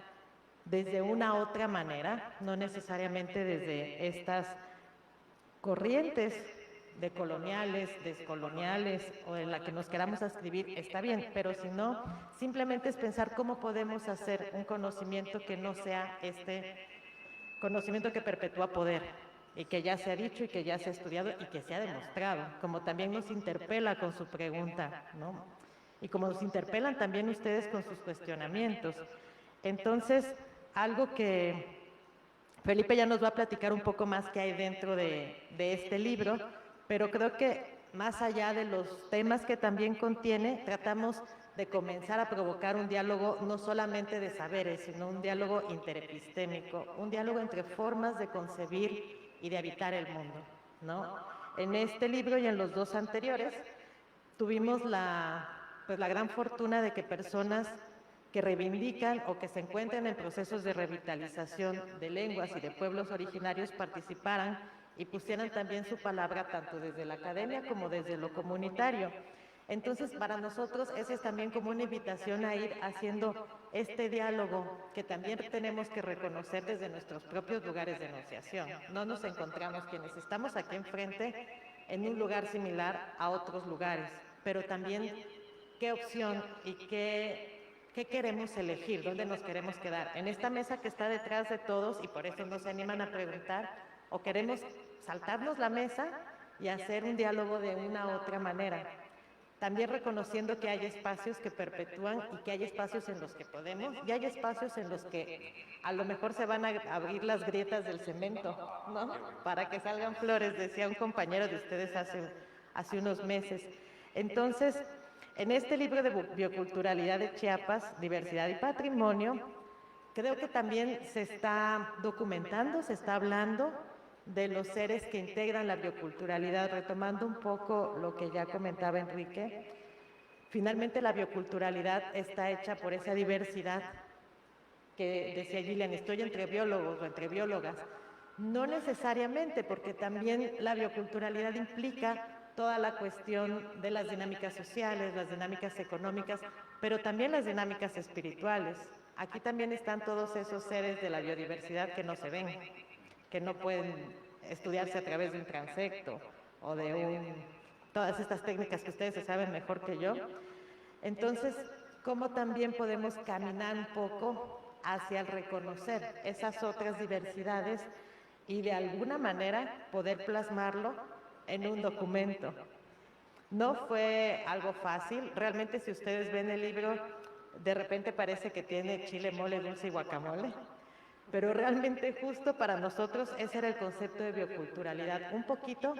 desde una otra manera, no necesariamente desde estas corrientes de coloniales, descoloniales o en la que nos queramos adscribir, está bien, pero si no, simplemente es pensar cómo podemos hacer un conocimiento que no sea este conocimiento que perpetúa poder y que ya se ha dicho y que ya se ha estudiado y que se ha demostrado, como también nos interpela con su pregunta, ¿no? Y como nos interpelan también ustedes con sus cuestionamientos. Entonces, algo que Felipe ya nos va a platicar un poco más que hay dentro de este libro, pero creo que más allá de los temas que también contiene, tratamos de comenzar a provocar un diálogo no solamente de saberes, sino un diálogo interepistémico, un diálogo entre formas de concebir y de habitar el mundo, ¿no? En este libro y en los 2 anteriores tuvimos la gran fortuna de que personas que reivindican o que se encuentran en procesos de revitalización de lenguas y de pueblos originarios participaran y pusieran también su palabra tanto desde la academia como desde lo comunitario. Entonces, para nosotros esa es también como una invitación a ir haciendo este diálogo que también tenemos que reconocer desde nuestros propios lugares de enunciación. No nos encontramos quienes estamos aquí enfrente en un lugar similar a otros lugares, pero también qué opción y qué queremos elegir, dónde nos queremos quedar. En esta mesa que está detrás de todos, y por eso no se animan a preguntar, o queremos saltarnos la mesa y hacer un diálogo de una u otra manera. También reconociendo que hay espacios que perpetúan y que hay espacios en los que podemos, y hay espacios en los que a lo mejor se van a abrir las grietas del cemento, ¿no? Para que salgan flores, decía un compañero de ustedes hace unos meses. Entonces, en este libro de Bioculturalidad de Chiapas, Diversidad y Patrimonio, creo que también se está documentando, se está hablando de los seres que integran la bioculturalidad, retomando un poco lo que ya comentaba Enrique. Finalmente la bioculturalidad está hecha por esa diversidad que decía Gillian, estoy entre biólogos o entre biólogas. No necesariamente, porque también la bioculturalidad implica toda la cuestión de las dinámicas sociales, las dinámicas económicas, pero también las dinámicas espirituales. Aquí también están todos esos seres de la biodiversidad que no se ven, que no pueden estudiarse a través de un transecto o de todas estas técnicas que ustedes se saben mejor que yo. Entonces, ¿cómo también podemos caminar un poco hacia el reconocer esas otras diversidades y de alguna manera poder plasmarlo en un documento? No fue algo fácil, realmente si ustedes ven el libro, de repente parece que tiene chile, mole, dulce y guacamole, pero realmente justo para nosotros ese era el concepto de bioculturalidad, un poquito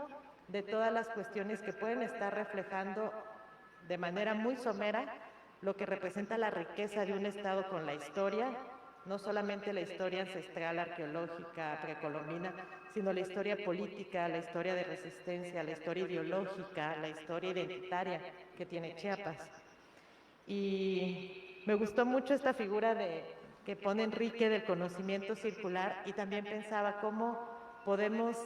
de todas las cuestiones que pueden estar reflejando de manera muy somera lo que representa la riqueza de un Estado con la historia, no solamente la historia ancestral, arqueológica, precolombina, sino la historia política, la historia de resistencia, la historia ideológica, la historia identitaria que tiene Chiapas. Y me gustó mucho esta figura que pone Enrique del conocimiento circular, y también pensaba cómo podemos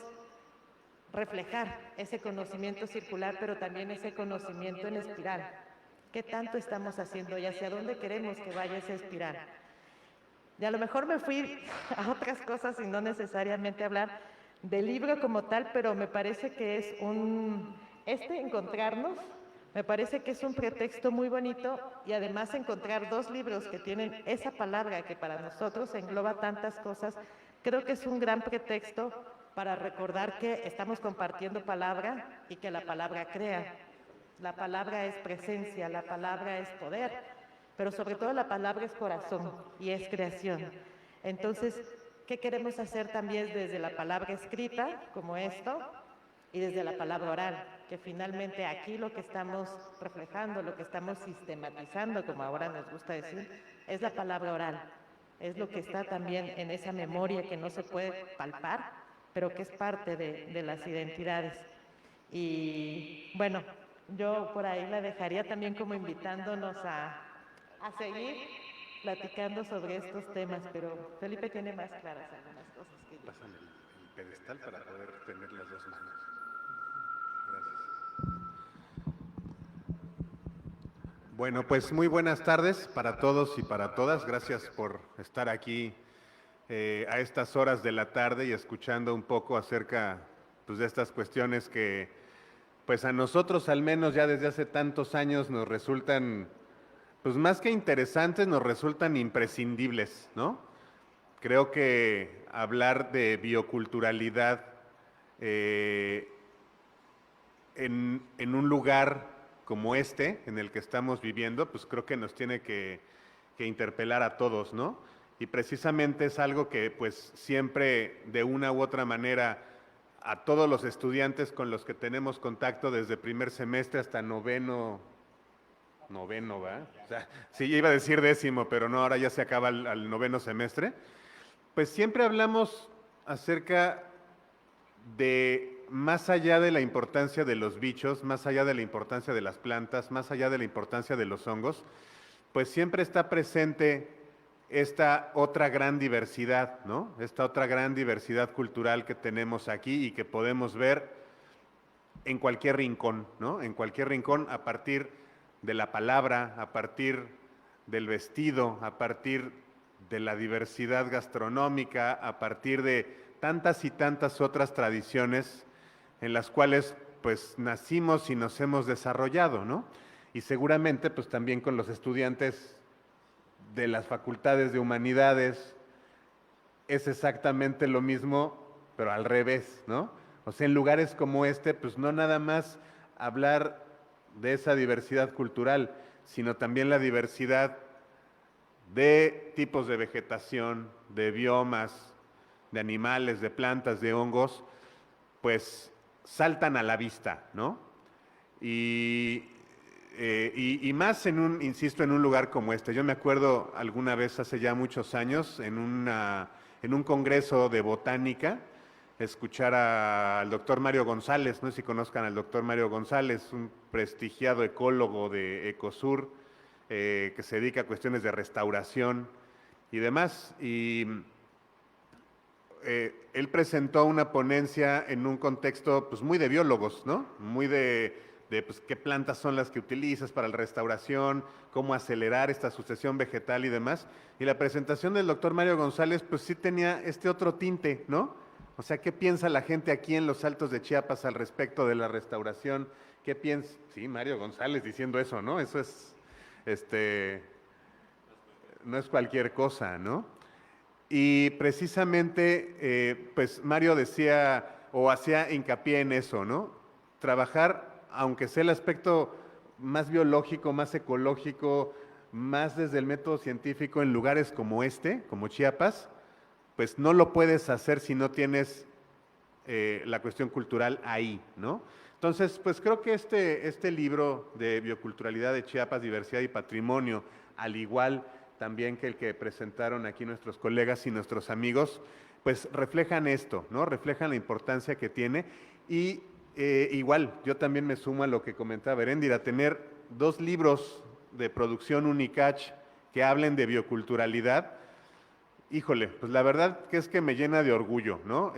reflejar ese conocimiento circular, pero también ese conocimiento en espiral. ¿Qué tanto estamos haciendo y hacia dónde queremos que vaya esa espiral? Y a lo mejor me fui a otras cosas y no necesariamente hablar del libro como tal, pero me parece que es encontrarnos, me parece que es un pretexto muy bonito, y además encontrar dos libros que tienen esa palabra que para nosotros engloba tantas cosas, creo que es un gran pretexto para recordar que estamos compartiendo palabra y que la palabra crea. La palabra es presencia, la palabra es poder, pero sobre todo la palabra es corazón y es creación. Entonces, ¿qué queremos hacer también desde la palabra escrita, como esto, y desde la palabra oral? Que finalmente aquí lo que estamos reflejando, lo que estamos sistematizando, como ahora nos gusta decir, es la palabra oral. Es lo que está también en esa memoria que no se puede palpar, pero que es parte de las identidades. Y bueno, yo por ahí la dejaría también como invitándonos a seguir platicando sobre estos temas, pero Felipe tiene más claras algunas cosas que yo. Pásame el pedestal para poder tener las dos manos. Gracias. Bueno, pues muy buenas tardes para todos y para todas. Gracias por estar aquí a estas horas de la tarde y escuchando un poco acerca pues, de estas cuestiones que pues a nosotros al menos ya desde hace tantos años nos resultan, pues más que interesantes, nos resultan imprescindibles, ¿no? Creo que hablar de bioculturalidad en un lugar como este, en el que estamos viviendo, pues creo que nos tiene que interpelar a todos, ¿no? Y precisamente es algo que pues siempre de una u otra manera a todos los estudiantes con los que tenemos contacto desde primer semestre hasta noveno, ¿va? O sea, sí, iba a decir décimo, pero no, ahora ya se acaba el noveno semestre. Pues siempre hablamos acerca de más allá de la importancia de los bichos, más allá de la importancia de las plantas, más allá de la importancia de los hongos, pues siempre está presente esta otra gran diversidad, ¿no? Esta otra gran diversidad cultural que tenemos aquí y que podemos ver en cualquier rincón, ¿no? En cualquier rincón a partir de la palabra, a partir del vestido, a partir de la diversidad gastronómica, a partir de tantas y tantas otras tradiciones en las cuales pues nacimos y nos hemos desarrollado, ¿no? Y seguramente pues también con los estudiantes de las facultades de humanidades es exactamente lo mismo, pero al revés, ¿no? O sea, en lugares como este, pues no nada más hablar de esa diversidad cultural, sino también la diversidad de tipos de vegetación, de biomas, de animales, de plantas, de hongos, pues saltan a la vista, ¿no? Y más insisto, en un lugar como este. Yo me acuerdo alguna vez hace ya muchos años en un congreso de botánica, escuchar al doctor Mario González, no sé si conozcan al doctor Mario González, un prestigiado ecólogo de Ecosur, que se dedica a cuestiones de restauración y demás. Y él presentó una ponencia en un contexto pues, muy de biólogos, ¿no? Muy de pues, qué plantas son las que utilizas para la restauración, cómo acelerar esta sucesión vegetal y demás. Y la presentación del doctor Mario González, pues sí tenía este otro tinte, ¿no? O sea, ¿qué piensa la gente aquí en los Altos de Chiapas al respecto de la restauración? ¿Qué piensa? Sí, Mario González diciendo eso, ¿no? Eso es, no es cualquier cosa, ¿no? Y precisamente, pues Mario decía o hacía hincapié en eso, ¿no? Trabajar aunque sea el aspecto más biológico, más ecológico, más desde el método científico en lugares como este, como Chiapas, pues no lo puedes hacer si no tienes la cuestión cultural ahí, ¿no? Entonces, pues creo que este libro de bioculturalidad de Chiapas, diversidad y patrimonio, al igual también que el que presentaron aquí nuestros colegas y nuestros amigos, pues reflejan esto, ¿no? Reflejan la importancia que tiene y igual, yo también me sumo a lo que comentaba Beréndira, tener dos libros de producción Unicach que hablen de bioculturalidad, híjole, pues la verdad que es que me llena de orgullo, ¿no?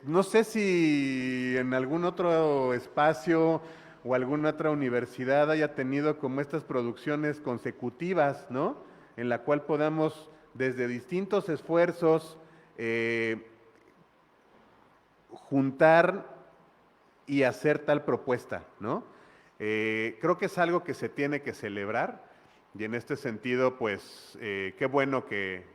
No sé si en algún otro espacio o alguna otra universidad haya tenido como estas producciones consecutivas, ¿no? En la cual podamos desde distintos esfuerzos juntar y hacer tal propuesta, ¿no? Creo que es algo que se tiene que celebrar y en este sentido, pues, qué bueno que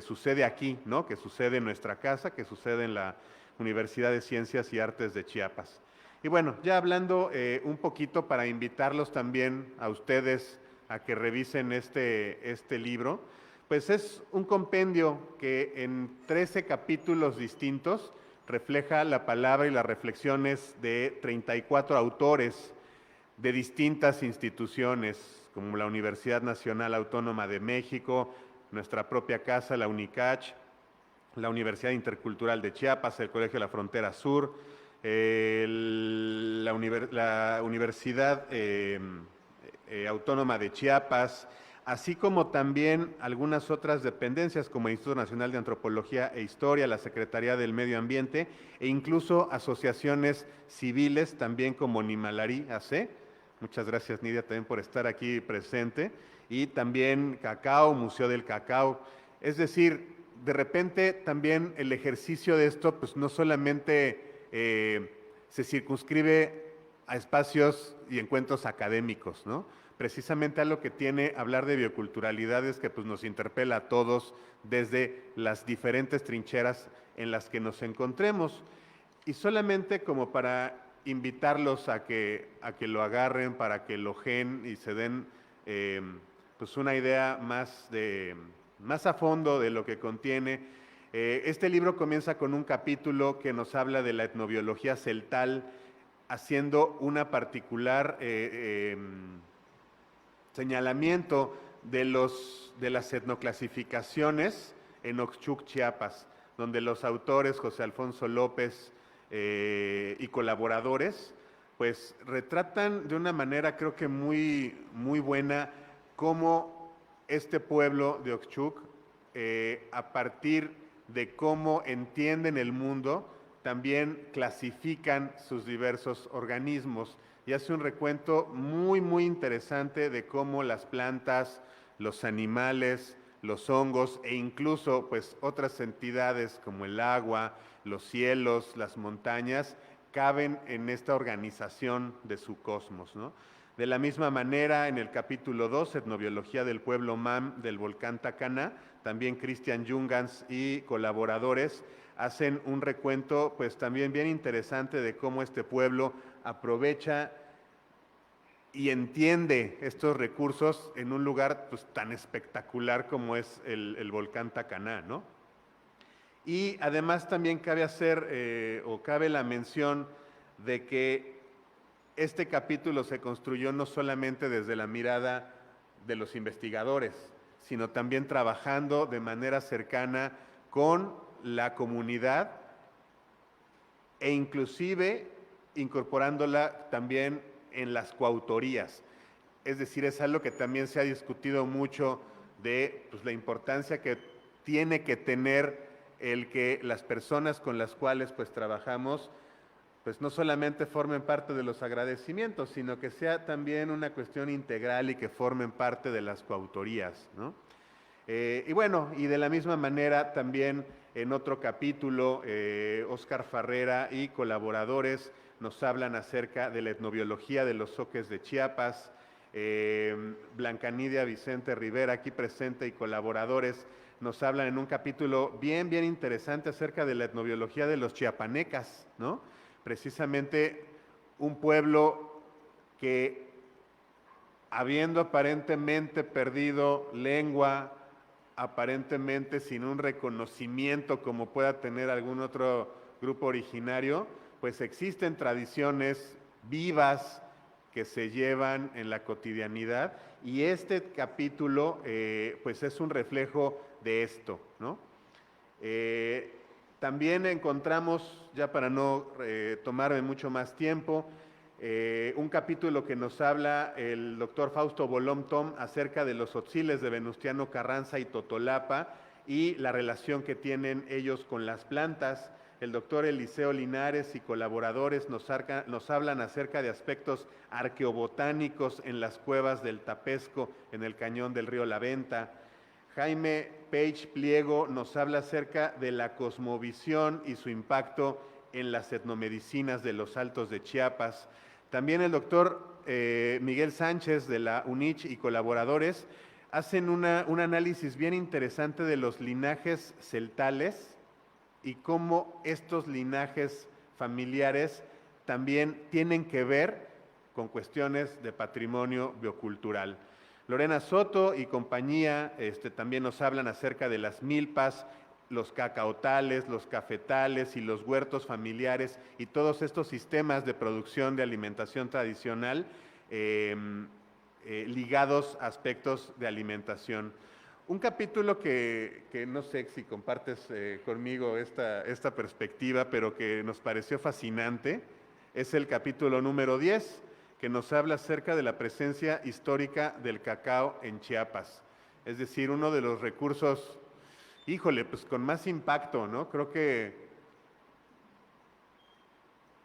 sucede aquí, ¿no? Que sucede en nuestra casa, que sucede en la Universidad de Ciencias y Artes de Chiapas. Y bueno, ya hablando un poquito para invitarlos también a ustedes a que revisen este libro, pues es un compendio que en 13 capítulos distintos refleja la palabra y las reflexiones de 34 autores de distintas instituciones, como la Universidad Nacional Autónoma de México, nuestra propia casa, la UNICACH, la Universidad Intercultural de Chiapas, el Colegio de la Frontera Sur, la Universidad Autónoma de Chiapas, así como también algunas otras dependencias como el Instituto Nacional de Antropología e Historia, la Secretaría del Medio Ambiente e incluso asociaciones civiles, también como Nimalarí AC. Muchas gracias, Nidia, también por estar aquí presente. Y también Cacao, Museo del Cacao. Es decir, de repente también el ejercicio de esto, pues no solamente se circunscribe a espacios y encuentros académicos, ¿no? Precisamente algo que tiene hablar de bioculturalidad es que pues, nos interpela a todos desde las diferentes trincheras en las que nos encontremos. Y solamente como para invitarlos a que lo agarren, para que lo ojen y se den pues una idea más a fondo de lo que contiene. Este libro comienza con un capítulo que nos habla de la etnobiología celtal, haciendo una particular señalamiento de las etnoclasificaciones en Oxchuc, Chiapas, donde los autores José Alfonso López y colaboradores, pues retratan de una manera creo que muy, muy buena cómo este pueblo de Oxchuc, a partir de cómo entienden el mundo, también clasifican sus diversos organismos y hace un recuento muy, muy interesante de cómo las plantas, los animales, los hongos e incluso pues, otras entidades como el agua, los cielos, las montañas, caben en esta organización de su cosmos, ¿no? De la misma manera, en el capítulo 2, Etnobiología del Pueblo Mam del Volcán Tacaná, también Cristian Jungans y colaboradores hacen un recuento pues también bien interesante de cómo este pueblo aprovecha y entiende estos recursos en un lugar pues, tan espectacular como es el Volcán Tacaná, ¿no? Y además también cabe cabe la mención de que este capítulo se construyó no solamente desde la mirada de los investigadores, sino también trabajando de manera cercana con la comunidad e inclusive incorporándola también en las coautorías. Es decir, es algo que también se ha discutido mucho de pues, la importancia que tiene que tener el que las personas con las cuales pues trabajamos pues no solamente formen parte de los agradecimientos, sino que sea también una cuestión integral y que formen parte de las coautorías, ¿no? Y bueno, y de la misma manera también en otro capítulo, Óscar Farrera y colaboradores nos hablan acerca de la etnobiología de los zoques de Chiapas, Blanca Nidia Vicente Rivera, aquí presente, y colaboradores, nos hablan en un capítulo bien, bien interesante acerca de la etnobiología de los chiapanecas, ¿no? Precisamente un pueblo que, habiendo aparentemente perdido lengua, aparentemente sin un reconocimiento como pueda tener algún otro grupo originario, pues existen tradiciones vivas que se llevan en la cotidianidad y este capítulo pues es un reflejo de esto, ¿no? También encontramos, ya para no tomarme mucho más tiempo, un capítulo que nos habla el doctor Fausto Bolom Tom acerca de los tzotziles de Venustiano Carranza y Totolapa y la relación que tienen ellos con las plantas. El doctor Eliseo Linares y colaboradores nos hablan acerca de aspectos arqueobotánicos en las cuevas del Tapesco, en el cañón del río La Venta. Jaime Page Pliego nos habla acerca de la cosmovisión y su impacto en las etnomedicinas de los Altos de Chiapas. También el doctor Miguel Sánchez de la UNICH y colaboradores hacen un análisis bien interesante de los linajes celtales y cómo estos linajes familiares también tienen que ver con cuestiones de patrimonio biocultural. Lorena Soto y compañía también nos hablan acerca de las milpas, los cacaotales, los cafetales y los huertos familiares y todos estos sistemas de producción de alimentación tradicional ligados a aspectos de alimentación. Un capítulo que no sé si compartes conmigo esta perspectiva, pero que nos pareció fascinante, es el capítulo número 10, que nos habla acerca de la presencia histórica del cacao en Chiapas. Es decir, uno de los recursos, híjole, pues con más impacto, ¿no? Creo que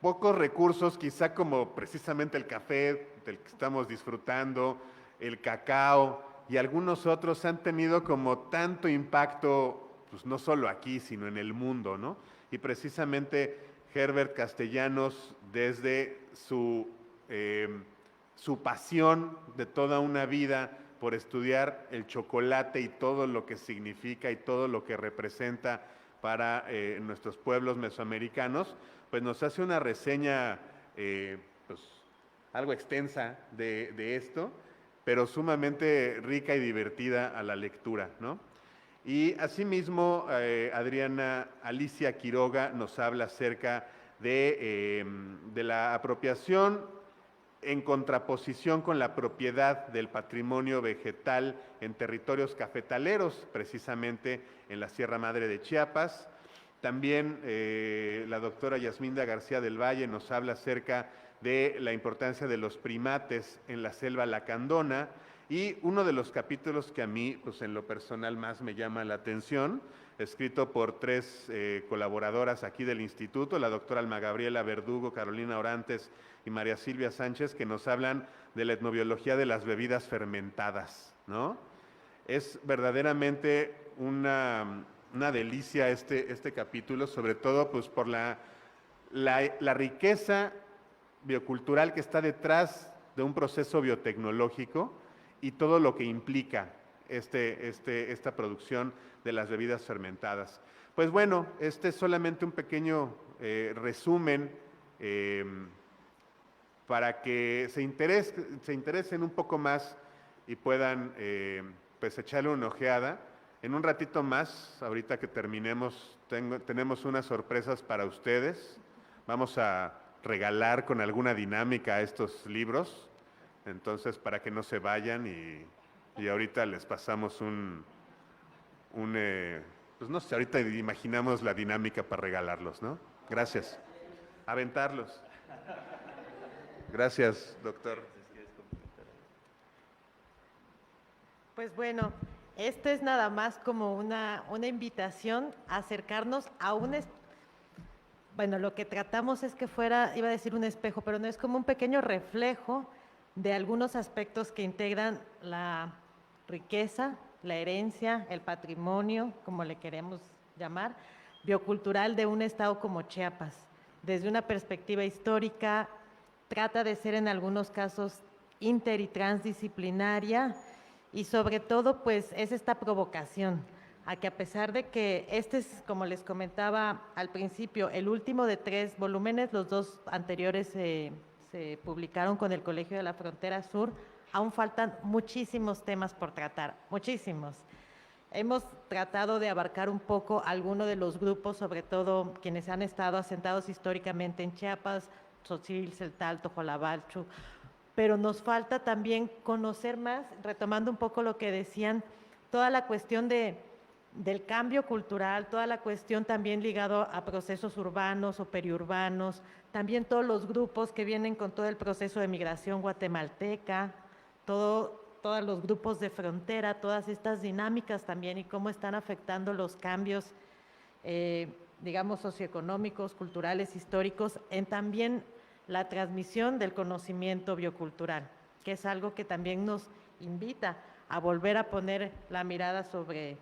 pocos recursos, quizá como precisamente el café del que estamos disfrutando, el cacao y algunos otros han tenido como tanto impacto, pues no solo aquí, sino en el mundo, ¿no? Y precisamente Herbert Castellanos, desde su pasión de toda una vida por estudiar el chocolate y todo lo que significa y todo lo que representa para nuestros pueblos mesoamericanos, pues nos hace una reseña pues, algo extensa de esto, pero sumamente rica y divertida a la lectura, ¿no? Y asimismo, Adriana Alicia Quiroga nos habla acerca de la apropiación en contraposición con la propiedad del patrimonio vegetal en territorios cafetaleros, precisamente en la Sierra Madre de Chiapas. También la doctora Yasminda García del Valle nos habla acerca de la importancia de los primates en la selva lacandona y uno de los capítulos que a mí, pues en lo personal, más me llama la atención, escrito por 3 colaboradoras aquí del instituto, la doctora Alma Gabriela Verdugo, Carolina Orantes y María Silvia Sánchez, que nos hablan de la etnobiología de las bebidas fermentadas, ¿no? Es verdaderamente una delicia este capítulo, sobre todo pues por la riqueza biocultural que está detrás de un proceso biotecnológico y todo lo que implica esta producción de las bebidas fermentadas. Pues bueno, este es solamente un pequeño resumen para que se interesen un poco más y puedan pues echarle una ojeada. En un ratito más, ahorita que terminemos, tenemos unas sorpresas para ustedes. Vamos a regalar con alguna dinámica a estos libros, entonces para que no se vayan y ahorita les pasamos pues no sé, ahorita imaginamos la dinámica para regalarlos, ¿no? Gracias. Aventarlos. Gracias, doctor. Pues bueno, esto es nada más como una invitación a acercarnos a bueno, lo que tratamos es que fuera, iba a decir un espejo, pero no, es como un pequeño reflejo de algunos aspectos que integran la riqueza, la herencia, el patrimonio, como le queremos llamar, biocultural de un estado como Chiapas. Desde una perspectiva histórica, trata de ser en algunos casos inter y transdisciplinaria y sobre todo pues es esta provocación a que a pesar de que este es, como les comentaba al principio, el último de 3 volúmenes, los 2 anteriores se publicaron con el Colegio de la Frontera Sur, aún faltan muchísimos temas por tratar, muchísimos. Hemos tratado de abarcar un poco alguno de los grupos, sobre todo quienes han estado asentados históricamente en Chiapas, Tzotzil, Celtal, Tojolabal, pero nos falta también conocer más, retomando un poco lo que decían, toda la cuestión de del cambio cultural, toda la cuestión también ligado a procesos urbanos o periurbanos, también todos los grupos que vienen con todo el proceso de migración guatemalteca, todos los grupos de frontera, todas estas dinámicas también y cómo están afectando los cambios, digamos, socioeconómicos, culturales, históricos, en también la transmisión del conocimiento biocultural, que es algo que también nos invita a volver a poner la mirada sobre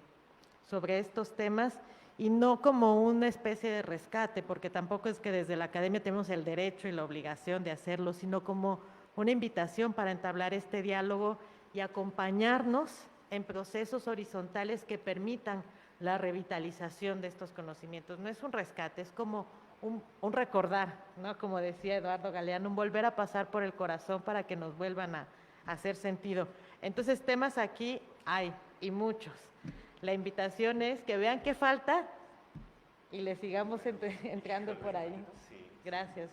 estos temas y no como una especie de rescate, porque tampoco es que desde la academia tenemos el derecho y la obligación de hacerlo, sino como una invitación para entablar este diálogo y acompañarnos en procesos horizontales que permitan la revitalización de estos conocimientos. No es un rescate, es como un recordar, ¿no? Como decía Eduardo Galeano, un volver a pasar por el corazón para que nos vuelvan a hacer sentido. Entonces, temas aquí hay, y muchos. La invitación es que vean qué falta y le sigamos entrando por ahí. Gracias.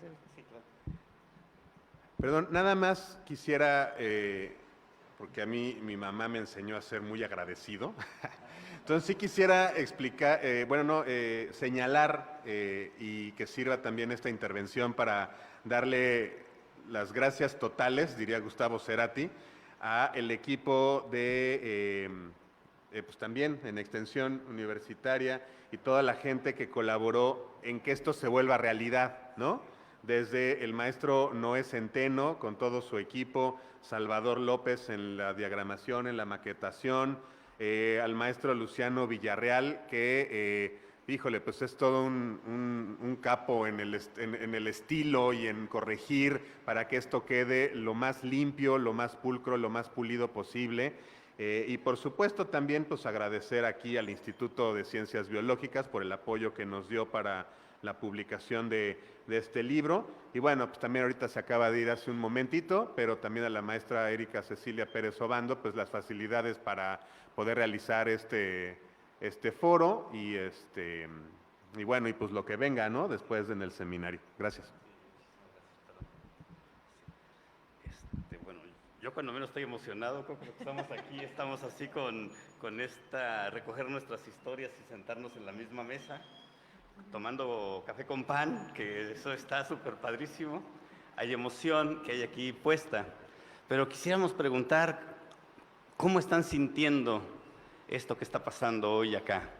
Perdón, nada más quisiera, porque a mí mi mamá me enseñó a ser muy agradecido. Entonces sí quisiera explicar, señalar y que sirva también esta intervención para darle las gracias totales, diría Gustavo Cerati, a el equipo de, pues también en Extensión Universitaria y toda la gente que colaboró en que esto se vuelva realidad, ¿no? Desde el maestro Noé Centeno con todo su equipo, Salvador López en la diagramación, en la maquetación, al maestro Luciano Villarreal, que, híjole, pues es todo un capo en el estilo y en corregir para que esto quede lo más limpio, lo más pulcro, lo más pulido posible. Y por supuesto también pues agradecer aquí al Instituto de Ciencias Biológicas por el apoyo que nos dio para la publicación de este libro. Y bueno, pues también ahorita se acaba de ir hace un momentito, pero también a la maestra Erika Cecilia Pérez Obando, pues las facilidades para poder realizar este foro y bueno, y pues lo que venga, ¿no? Después en el seminario. Gracias. Bueno, yo cuando menos estoy emocionado, creo que estamos aquí, estamos así con recoger nuestras historias y sentarnos en la misma mesa, tomando café con pan, que eso está súper padrísimo. Hay emoción que hay aquí puesta, pero quisiéramos preguntar, ¿cómo están sintiendo esto que está pasando hoy acá?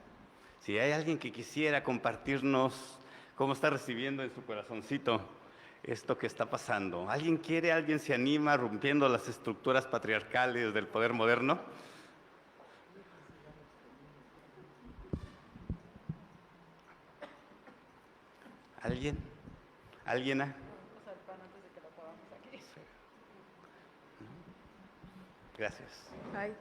Si hay alguien que quisiera compartirnos cómo está recibiendo en su corazoncito esto que está pasando. ¿Alguien quiere, alguien se anima rompiendo las estructuras patriarcales del poder moderno? ¿Alguien? ¿Alguien? Gracias. Ay.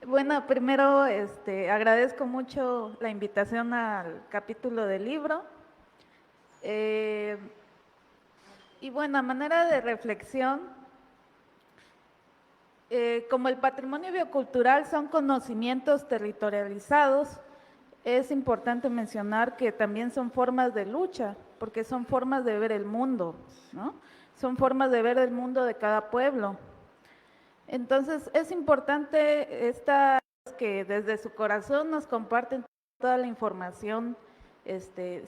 Bueno, primero agradezco mucho la invitación al capítulo del libro. Y bueno, a manera de reflexión, como el patrimonio biocultural son conocimientos territorializados, es importante mencionar que también son formas de lucha, porque son formas de ver el mundo, ¿no? Son formas de ver el mundo de cada pueblo. Entonces, es importante que desde su corazón nos comparten toda la información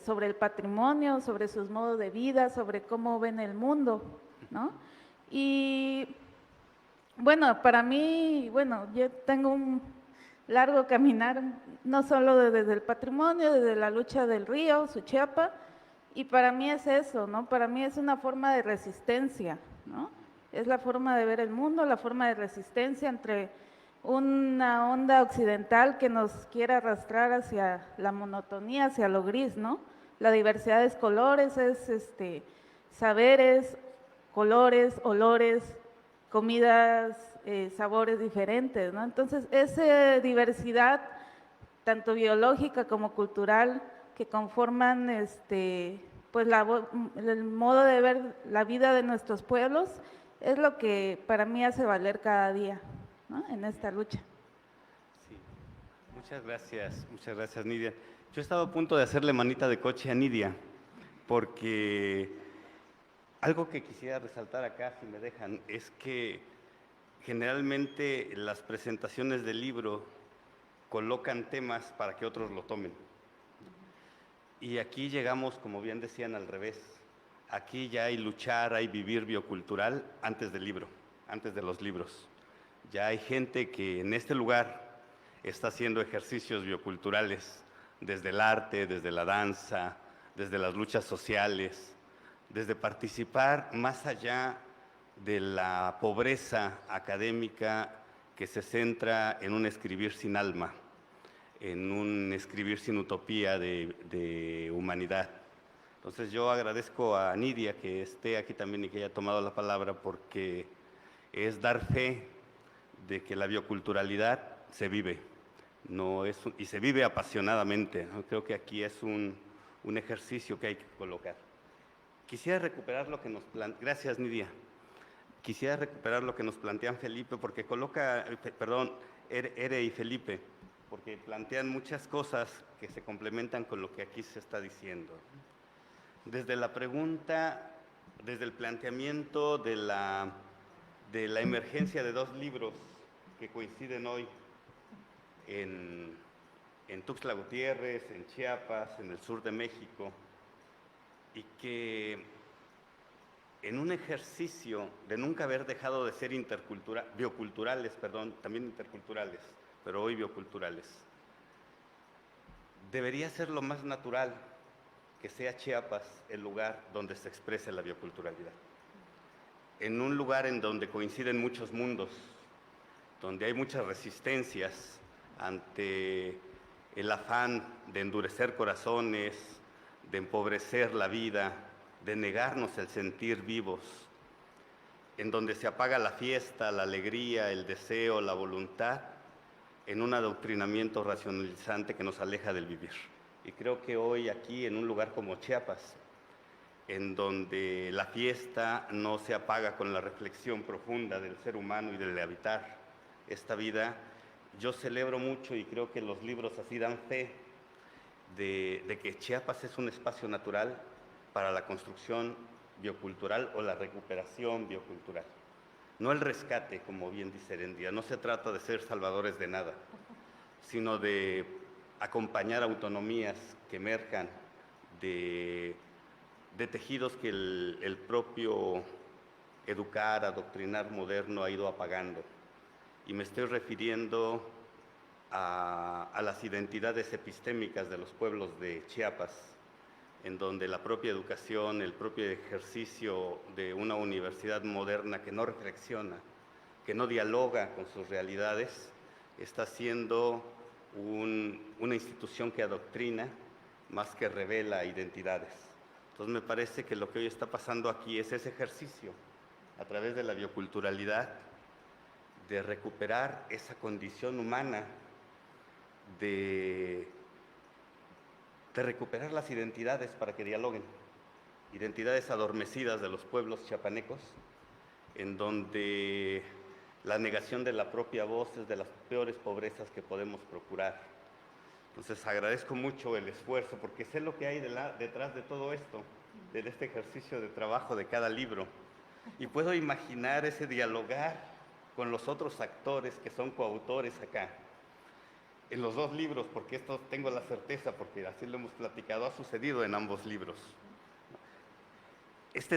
sobre el patrimonio, sobre sus modos de vida, sobre cómo ven el mundo, ¿no? Y bueno, para mí, bueno, yo tengo un largo caminar, no solo desde el patrimonio, desde la lucha del río, Suchiapa, y para mí es eso, ¿no? Para mí es una forma de resistencia, ¿no? Es la forma de ver el mundo, la forma de resistencia entre una onda occidental que nos quiere arrastrar hacia la monotonía, hacia lo gris, ¿no? La diversidad de colores, es saberes, colores, olores, comidas, sabores diferentes, ¿no? Entonces, esa diversidad, tanto biológica como cultural, que conforman pues el modo de ver la vida de nuestros pueblos, es lo que para mí hace valer cada día, ¿no? En esta lucha. Sí. Muchas gracias, Nidia. Yo estaba a punto de hacerle manita de coche a Nidia, porque algo que quisiera resaltar acá, si me dejan, es que generalmente las presentaciones del libro colocan temas para que otros lo tomen. Y aquí llegamos, como bien decían, al revés. Aquí ya hay luchar, hay vivir biocultural antes del libro, antes de los libros. Ya hay gente que en este lugar está haciendo ejercicios bioculturales desde el arte, desde la danza, desde las luchas sociales, desde participar más allá de la pobreza académica que se centra en un escribir sin alma, en un escribir sin utopía de humanidad. Entonces yo agradezco a Nidia que esté aquí también y que haya tomado la palabra, porque es dar fe de que la bioculturalidad se vive, y se vive apasionadamente, ¿no? Creo que aquí es un ejercicio que hay que colocar. Quisiera recuperar lo que nos plantean. Gracias, Nidia. Quisiera recuperar lo que nos plantean Felipe, porque Ere y Felipe, porque plantean muchas cosas que se complementan con lo que aquí se está diciendo. Desde la pregunta, desde el planteamiento de la emergencia de dos libros que coinciden hoy en Tuxtla Gutiérrez, en Chiapas, en el sur de México, y que en un ejercicio de nunca haber dejado de ser bioculturales, también interculturales, pero hoy bioculturales, debería ser lo más natural que sea Chiapas el lugar donde se exprese la bioculturalidad. En un lugar en donde coinciden muchos mundos, donde hay muchas resistencias ante el afán de endurecer corazones, de empobrecer la vida, de negarnos el sentir vivos, en donde se apaga la fiesta, la alegría, el deseo, la voluntad, en un adoctrinamiento racionalizante que nos aleja del vivir. Y creo que hoy aquí, en un lugar como Chiapas, en donde la fiesta no se apaga con la reflexión profunda del ser humano y del habitar esta vida, yo celebro mucho, y creo que los libros así dan fe de que Chiapas es un espacio natural para la construcción biocultural o la recuperación biocultural. No el rescate, como bien dice Herendia. No se trata de ser salvadores de nada, sino de acompañar autonomías que emerjan de tejidos que el propio educar, adoctrinar moderno ha ido apagando. Y me estoy refiriendo a las identidades epistémicas de los pueblos de Chiapas, en donde la propia educación, el propio ejercicio de una universidad moderna que no reflexiona, que no dialoga con sus realidades, está siendo una institución que adoctrina más que revela identidades. Entonces me parece que lo que hoy está pasando aquí es ese ejercicio, a través de la bioculturalidad, de recuperar esa condición humana, de recuperar las identidades para que dialoguen, identidades adormecidas de los pueblos chiapanecos, en donde la negación de la propia voz es de las peores pobrezas que podemos procurar. Entonces agradezco mucho el esfuerzo, porque sé lo que hay detrás de todo esto, de este ejercicio de trabajo de cada libro, y puedo imaginar ese dialogar con los otros actores que son coautores acá, en los dos libros, porque esto tengo la certeza, porque así lo hemos platicado, ha sucedido en ambos libros.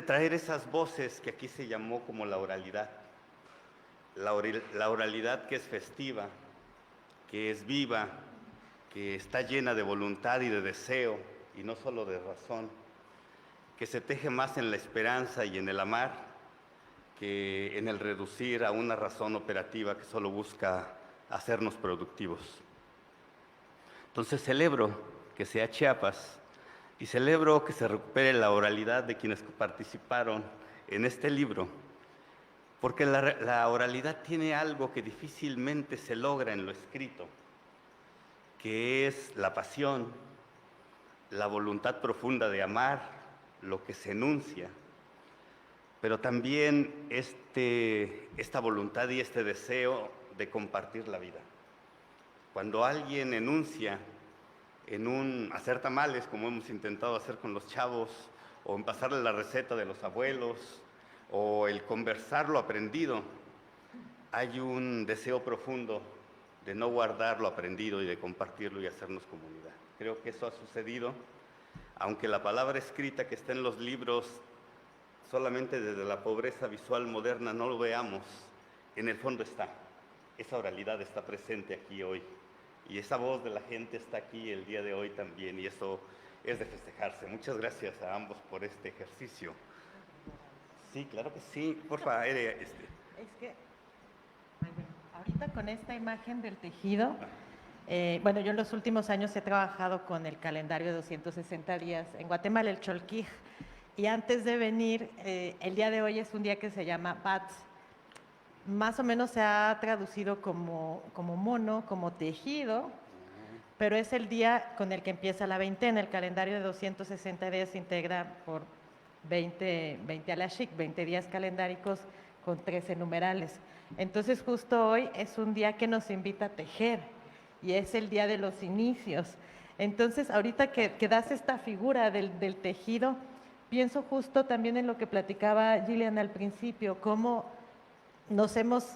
Traer esas voces que aquí se llamó como la oralidad, la oralidad que es festiva, que es viva, que está llena de voluntad y de deseo, y no solo de razón, que se teje más en la esperanza y en el amar, que en el reducir a una razón operativa que solo busca hacernos productivos. Entonces celebro que sea Chiapas y celebro que se recupere la oralidad de quienes participaron en este libro, porque la oralidad tiene algo que difícilmente se logra en lo escrito, que es la pasión, la voluntad profunda de amar lo que se enuncia, pero también esta voluntad y este deseo de compartir la vida. Cuando alguien enuncia en hacer tamales, como hemos intentado hacer con los chavos, o en pasarle la receta de los abuelos, o el conversar lo aprendido, hay un deseo profundo de no guardar lo aprendido y de compartirlo y hacernos comunidad. Creo que eso ha sucedido, aunque la palabra escrita que está en los libros solamente desde la pobreza visual moderna no lo veamos, en el fondo está. Esa oralidad está presente aquí hoy y esa voz de la gente está aquí el día de hoy también, y eso es de festejarse. Muchas gracias a ambos por este ejercicio. Sí, claro que sí. Por favor, Es que, ahorita con esta imagen del tejido, bueno, yo en los últimos años he trabajado con el calendario de 260 días en Guatemala, el Cholquij, y antes de venir, el día de hoy es un día que se llama Bats. Más o menos se ha traducido como mono, como tejido, pero es el día con el que empieza la veintena. El calendario de 260 días se integra por 20 alashik, 20 días calendáricos con 13 numerales. Entonces justo hoy es un día que nos invita a tejer y es el día de los inicios. Entonces ahorita que das esta figura del tejido, pienso justo también en lo que platicaba Gillian al principio, cómo nos hemos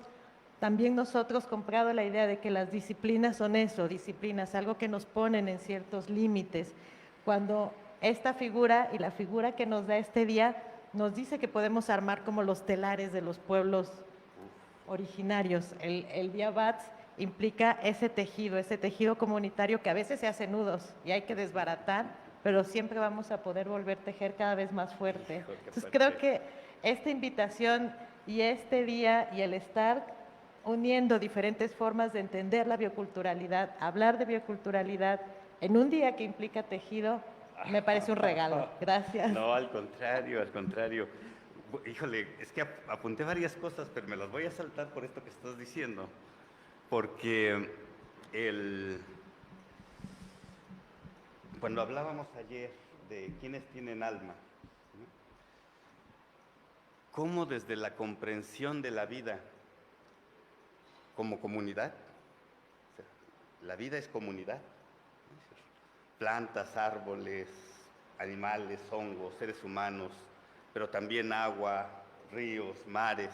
también nosotros comprado la idea de que las disciplinas son eso, disciplinas, algo que nos ponen en ciertos límites, cuando esta figura y la figura que nos da este día nos dice que podemos armar como los telares de los pueblos originarios. El día Bats implica ese tejido comunitario que a veces se hace nudos y hay que desbaratar, pero siempre vamos a poder volver a tejer cada vez más fuerte. Entonces creo que esta invitación y este día y el estar uniendo diferentes formas de entender la bioculturalidad, hablar de bioculturalidad en un día que implica tejido, me parece un regalo. Gracias. No, al contrario, al contrario. Híjole, es que apunté varias cosas, pero me las voy a saltar por esto que estás diciendo, porque cuando hablábamos ayer de quienes tienen alma, ¿no? Cómo desde la comprensión de la vida como comunidad, o sea, la vida es comunidad, ¿no? Plantas, árboles, animales, hongos, seres humanos, pero también agua, ríos, mares.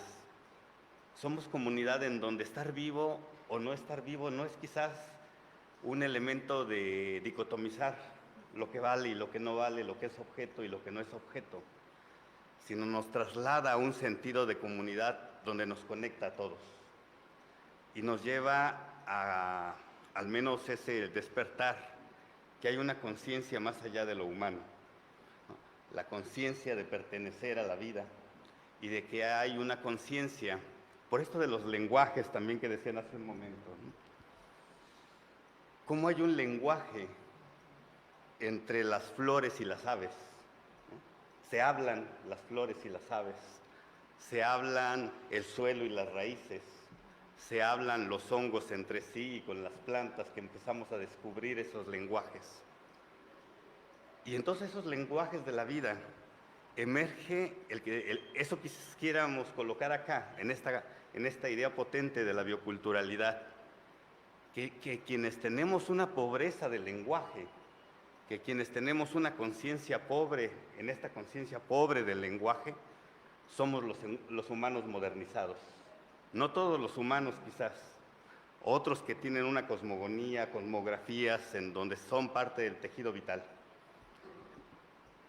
Somos comunidad en donde estar vivo o no estar vivo no es quizás un elemento de dicotomizar lo que vale y lo que no vale, lo que es objeto y lo que no es objeto, sino nos traslada a un sentido de comunidad donde nos conecta a todos y nos lleva a al menos ese despertar, que hay una conciencia más allá de lo humano, ¿no? La conciencia de pertenecer a la vida y de que hay una conciencia, por esto de los lenguajes también que decían hace un momento, ¿no? Cómo hay un lenguaje entre las flores y las aves, ¿no? Se hablan las flores y las aves, se hablan el suelo y las raíces, se hablan los hongos entre sí y con las plantas, que empezamos a descubrir esos lenguajes. Y entonces esos lenguajes de la vida emerge eso que quisiéramos colocar acá, en esta idea potente de la bioculturalidad, que quienes tenemos una pobreza del lenguaje, que quienes tenemos una conciencia pobre, en esta conciencia pobre del lenguaje, somos los humanos modernizados. No todos los humanos quizás, otros que tienen una cosmogonía, cosmografías en donde son parte del tejido vital.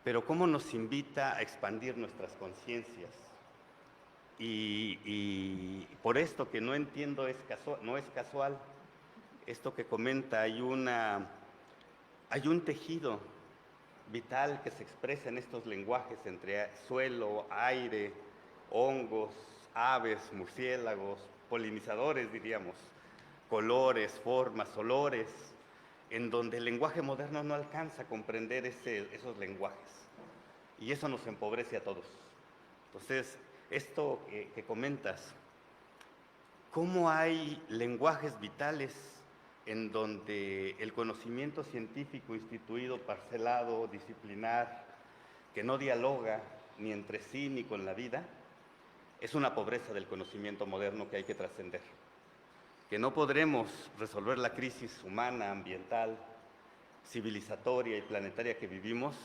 Pero cómo nos invita a expandir nuestras conciencias. Y por esto que no entiendo no es casual, esto que comenta, hay un tejido vital que se expresa en estos lenguajes entre suelo, aire, hongos, aves, murciélagos, polinizadores diríamos, colores, formas, olores, en donde el lenguaje moderno no alcanza a comprender esos lenguajes. Y eso nos empobrece a todos. Entonces, esto que comentas, ¿cómo hay lenguajes vitales en donde el conocimiento científico instituido, parcelado, disciplinar, que no dialoga ni entre sí ni con la vida, es una pobreza del conocimiento moderno que hay que trascender? Que no podremos resolver la crisis humana, ambiental, civilizatoria y planetaria que vivimos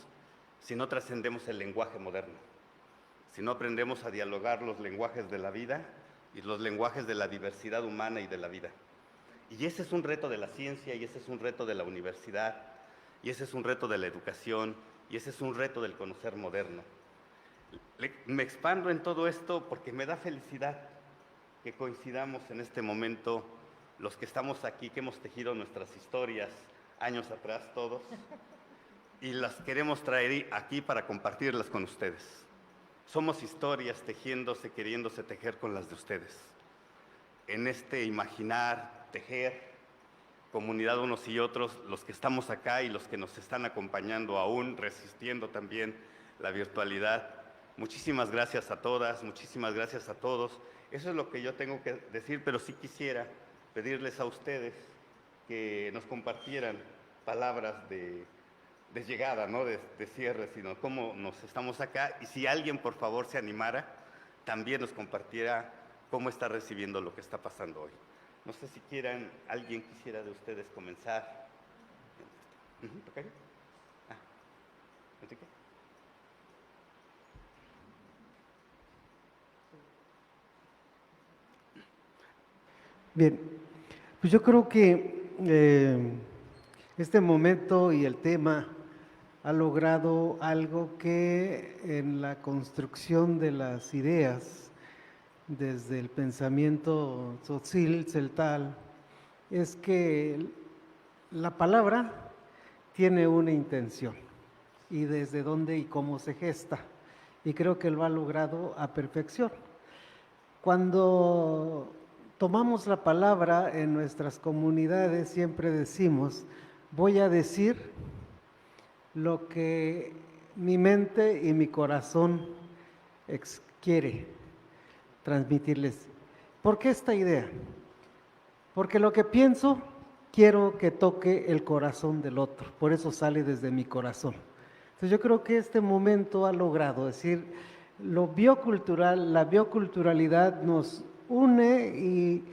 si no trascendemos el lenguaje moderno, si no aprendemos a dialogar los lenguajes de la vida y los lenguajes de la diversidad humana y de la vida. Y ese es un reto de la ciencia, y ese es un reto de la universidad, y ese es un reto de la educación, y ese es un reto del conocer moderno. Me expando en todo esto porque me da felicidad que coincidamos en este momento los que estamos aquí, que hemos tejido nuestras historias años atrás todos, y las queremos traer aquí para compartirlas con ustedes. Somos historias tejiéndose, queriéndose tejer con las de ustedes. En este imaginar, tejer, comunidad unos y otros, los que estamos acá y los que nos están acompañando aún, resistiendo también la virtualidad. Muchísimas gracias a todas, muchísimas gracias a todos. Eso es lo que yo tengo que decir, pero sí quisiera pedirles a ustedes que nos compartieran palabras de llegada, no de cierre, sino cómo nos estamos acá. Y si alguien, por favor, se animara, también nos compartiera cómo está recibiendo lo que está pasando hoy. No sé si alguien quisiera de ustedes comenzar. ¿Tocayo? ¿Enrique? Bien, pues yo creo que este momento y el tema ha logrado algo que en la construcción de las ideas, desde el pensamiento tzotzil, celtal, es que la palabra tiene una intención y desde dónde y cómo se gesta, y creo que lo ha logrado a perfección. Cuando tomamos la palabra en nuestras comunidades, siempre decimos: voy a decir lo que mi mente y mi corazón quiere transmitirles. ¿Por qué esta idea? Porque lo que pienso, quiero que toque el corazón del otro, por eso sale desde mi corazón. Entonces yo creo que este momento ha logrado decir, lo biocultural, la bioculturalidad nos une y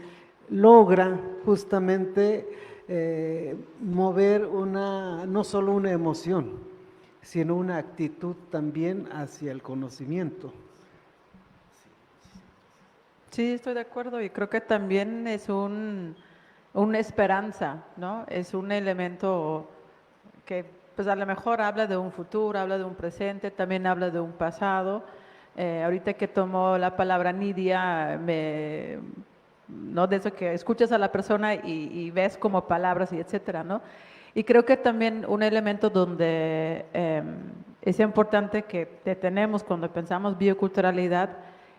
logra justamente mover no solo una emoción, sino una actitud también hacia el conocimiento. Sí, estoy de acuerdo, y creo que también es una esperanza, ¿no? Es un elemento que pues a lo mejor habla de un futuro, habla de un presente, también habla de un pasado. Ahorita que tomó la palabra Nidia, ¿no? De eso que escuchas a la persona y ves como palabras y etcétera, ¿no? Y creo que también un elemento donde es importante que detenemos cuando pensamos bioculturalidad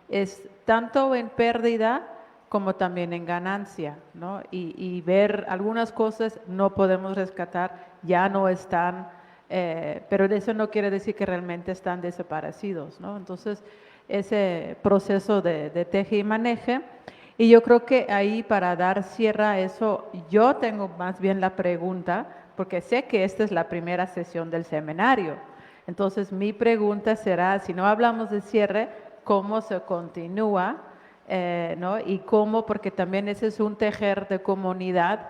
es tanto en pérdida como también en ganancia, ¿no? Y ver algunas cosas no podemos rescatar, ya no están, pero eso no quiere decir que realmente están desaparecidos, ¿no? Entonces, ese proceso de teje y maneje, y yo creo que ahí para dar cierre a eso, yo tengo más bien la pregunta, porque sé que esta es la primera sesión del seminario, entonces mi pregunta será, si no hablamos de cierre, ¿cómo se continúa? ¿No? Y cómo, porque también ese es un tejer de comunidad,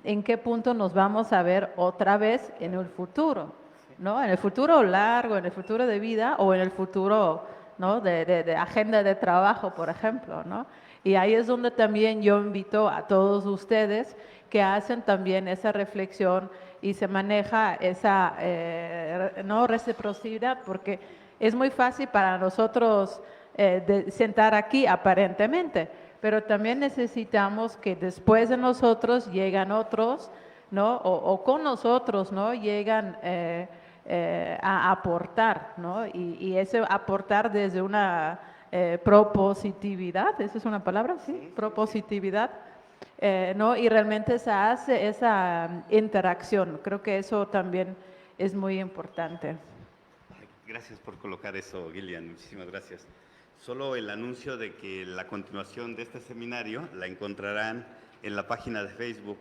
en qué punto nos vamos a ver otra vez en el futuro, ¿no? En el futuro largo, en el futuro de vida o en el futuro, ¿no? de agenda de trabajo, por ejemplo, ¿no? Y ahí es donde también yo invito a todos ustedes que hacen también esa reflexión y se maneja esa no reciprocidad, porque es muy fácil para nosotros sentar aquí aparentemente, pero también necesitamos que después de nosotros llegan otros, ¿no? O con nosotros, ¿no? Llegan a aportar, ¿no? Y ese aportar desde una propositividad, ¿esa es una palabra? Sí, propositividad, ¿no? Y realmente se hace esa interacción. Creo que eso también es muy importante. Gracias por colocar eso, Gillian, muchísimas gracias. Solo el anuncio de que la continuación de este seminario la encontrarán en la página de Facebook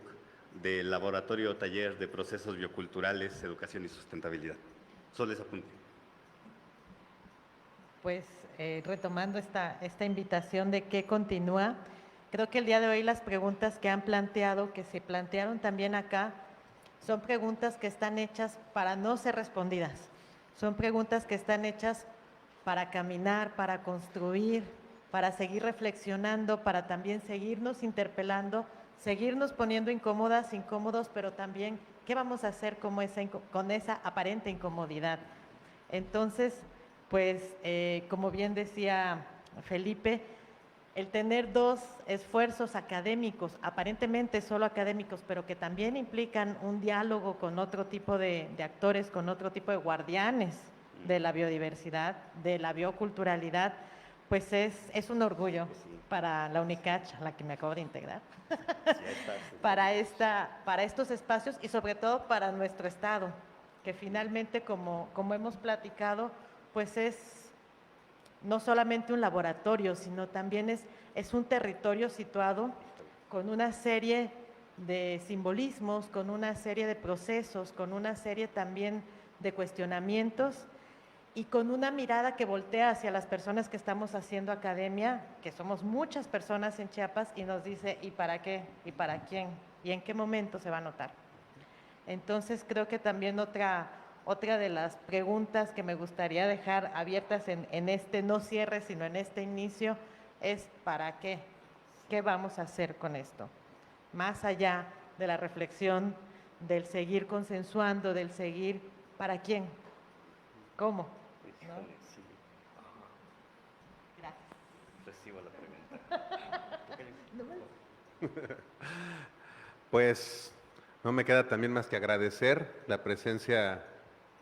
del Laboratorio Taller de Procesos Bioculturales, Educación y Sustentabilidad. Solo ese apunte. Pues retomando esta invitación de qué continúa, creo que el día de hoy las preguntas que han planteado, que se plantearon también acá, son preguntas que están hechas para no ser respondidas. Son preguntas que están hechas para caminar, para construir, para seguir reflexionando, para también seguirnos interpelando seguirnos poniendo incómodas, incómodos, pero también qué vamos a hacer con esa aparente incomodidad. Entonces, pues, como bien decía Felipe, el tener dos esfuerzos académicos, aparentemente solo académicos, pero que también implican un diálogo con otro tipo de actores, con otro tipo de guardianes de la biodiversidad, de la bioculturalidad, pues es un orgullo para la UNICACH, a la que me acabo de integrar, para estos espacios y sobre todo para nuestro estado, que finalmente, como hemos platicado, pues es no solamente un laboratorio, sino también es un territorio situado con una serie de simbolismos, con una serie de procesos, con una serie también de cuestionamientos y con una mirada que voltea hacia las personas que estamos haciendo academia, que somos muchas personas en Chiapas, y nos dice, ¿y para qué? ¿Y para quién? ¿Y en qué momento se va a notar? Entonces, creo que también otra de las preguntas que me gustaría dejar abiertas en este no cierre, sino en este inicio, es ¿para qué? ¿Qué vamos a hacer con esto? Más allá de la reflexión, del seguir consensuando, del seguir ¿para quién? ¿Cómo? ¿No? Gracias. Recibo la pregunta. Pues no me queda también más que agradecer la presencia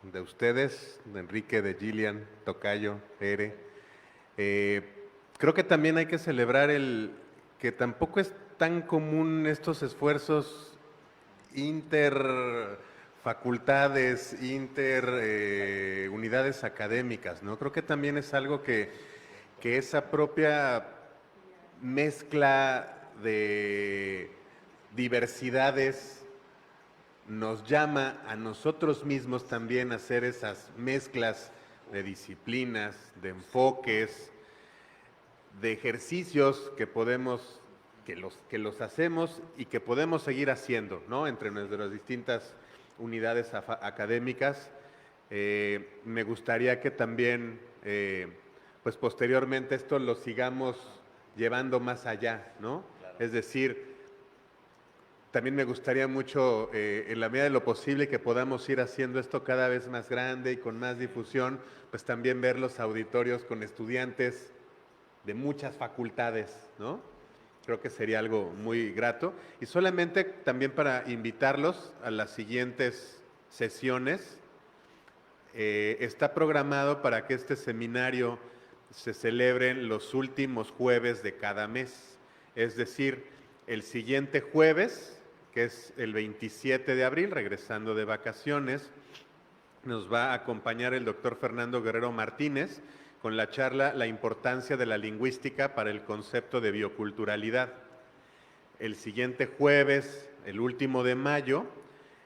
de ustedes, de Enrique, de Gillian, Tocayo, Ere. Creo que también hay que celebrar que tampoco es tan común estos esfuerzos interfacultades, unidades académicas, ¿no? Creo que también es algo que esa propia mezcla de diversidades nos llama a nosotros mismos también a hacer esas mezclas de disciplinas, de enfoques, de ejercicios que los hacemos y que podemos seguir haciendo, ¿no? Entre nuestras distintas unidades académicas. Me gustaría que también, pues posteriormente esto lo sigamos llevando más allá, ¿no? Claro. Es decir, también me gustaría mucho, en la medida de lo posible, que podamos ir haciendo esto cada vez más grande y con más difusión, pues también ver los auditorios con estudiantes de muchas facultades, ¿no? Creo que sería algo muy grato. Y solamente también para invitarlos a las siguientes sesiones, está programado para que este seminario se celebre en los últimos jueves de cada mes. Es decir, el siguiente jueves, que es el 27 de abril, regresando de vacaciones, nos va a acompañar el doctor Fernando Guerrero Martínez con la charla La importancia de la lingüística para el concepto de bioculturalidad. El siguiente jueves, el último de mayo,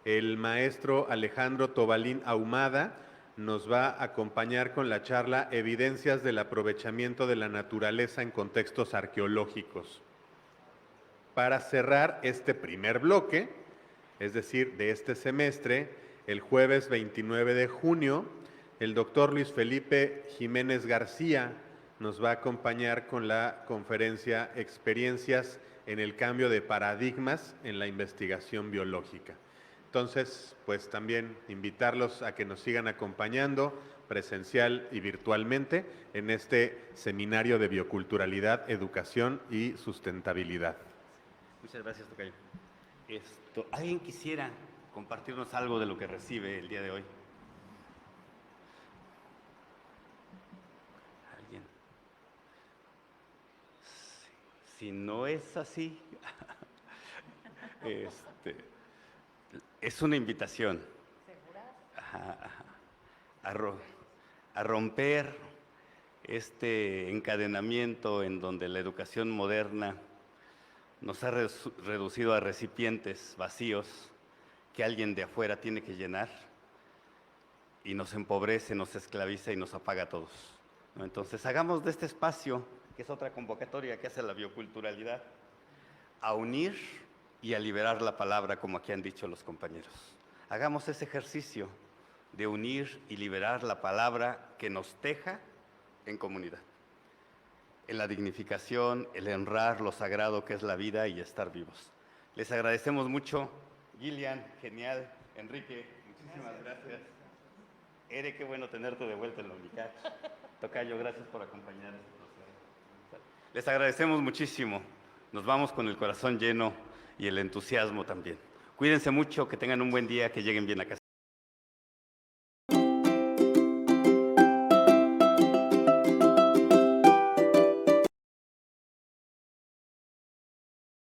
el maestro Alejandro Tobalín Ahumada nos va a acompañar con la charla Evidencias del aprovechamiento de la naturaleza en contextos arqueológicos. Para cerrar este primer bloque, es decir, de este semestre, el jueves 29 de junio, el doctor Luis Felipe Jiménez García nos va a acompañar con la conferencia Experiencias en el cambio de paradigmas en la investigación biológica. Entonces, pues también invitarlos a que nos sigan acompañando presencial y virtualmente en este seminario de bioculturalidad, educación y sustentabilidad. Muchas gracias, Tocayo. ¿Alguien quisiera compartirnos algo de lo que recibe el día de hoy? ¿Alguien? Si no es así, es una invitación a romper este encadenamiento en donde la educación moderna nos ha reducido a recipientes vacíos que alguien de afuera tiene que llenar y nos empobrece, nos esclaviza y nos apaga a todos, ¿no? Entonces, hagamos de este espacio, que es otra convocatoria que hace la bioculturalidad, a unir y a liberar la palabra, como aquí han dicho los compañeros. Hagamos ese ejercicio de unir y liberar la palabra que nos teja en comunidad, en la dignificación, el honrar lo sagrado que es la vida y estar vivos. Les agradecemos mucho. Gillian, genial. Enrique, muchísimas gracias. Ere, qué bueno tenerte de vuelta en la UNICACH. Tocayo, gracias por acompañarnos. Les agradecemos muchísimo. Nos vamos con el corazón lleno y el entusiasmo también. Cuídense mucho, que tengan un buen día, que lleguen bien a casa.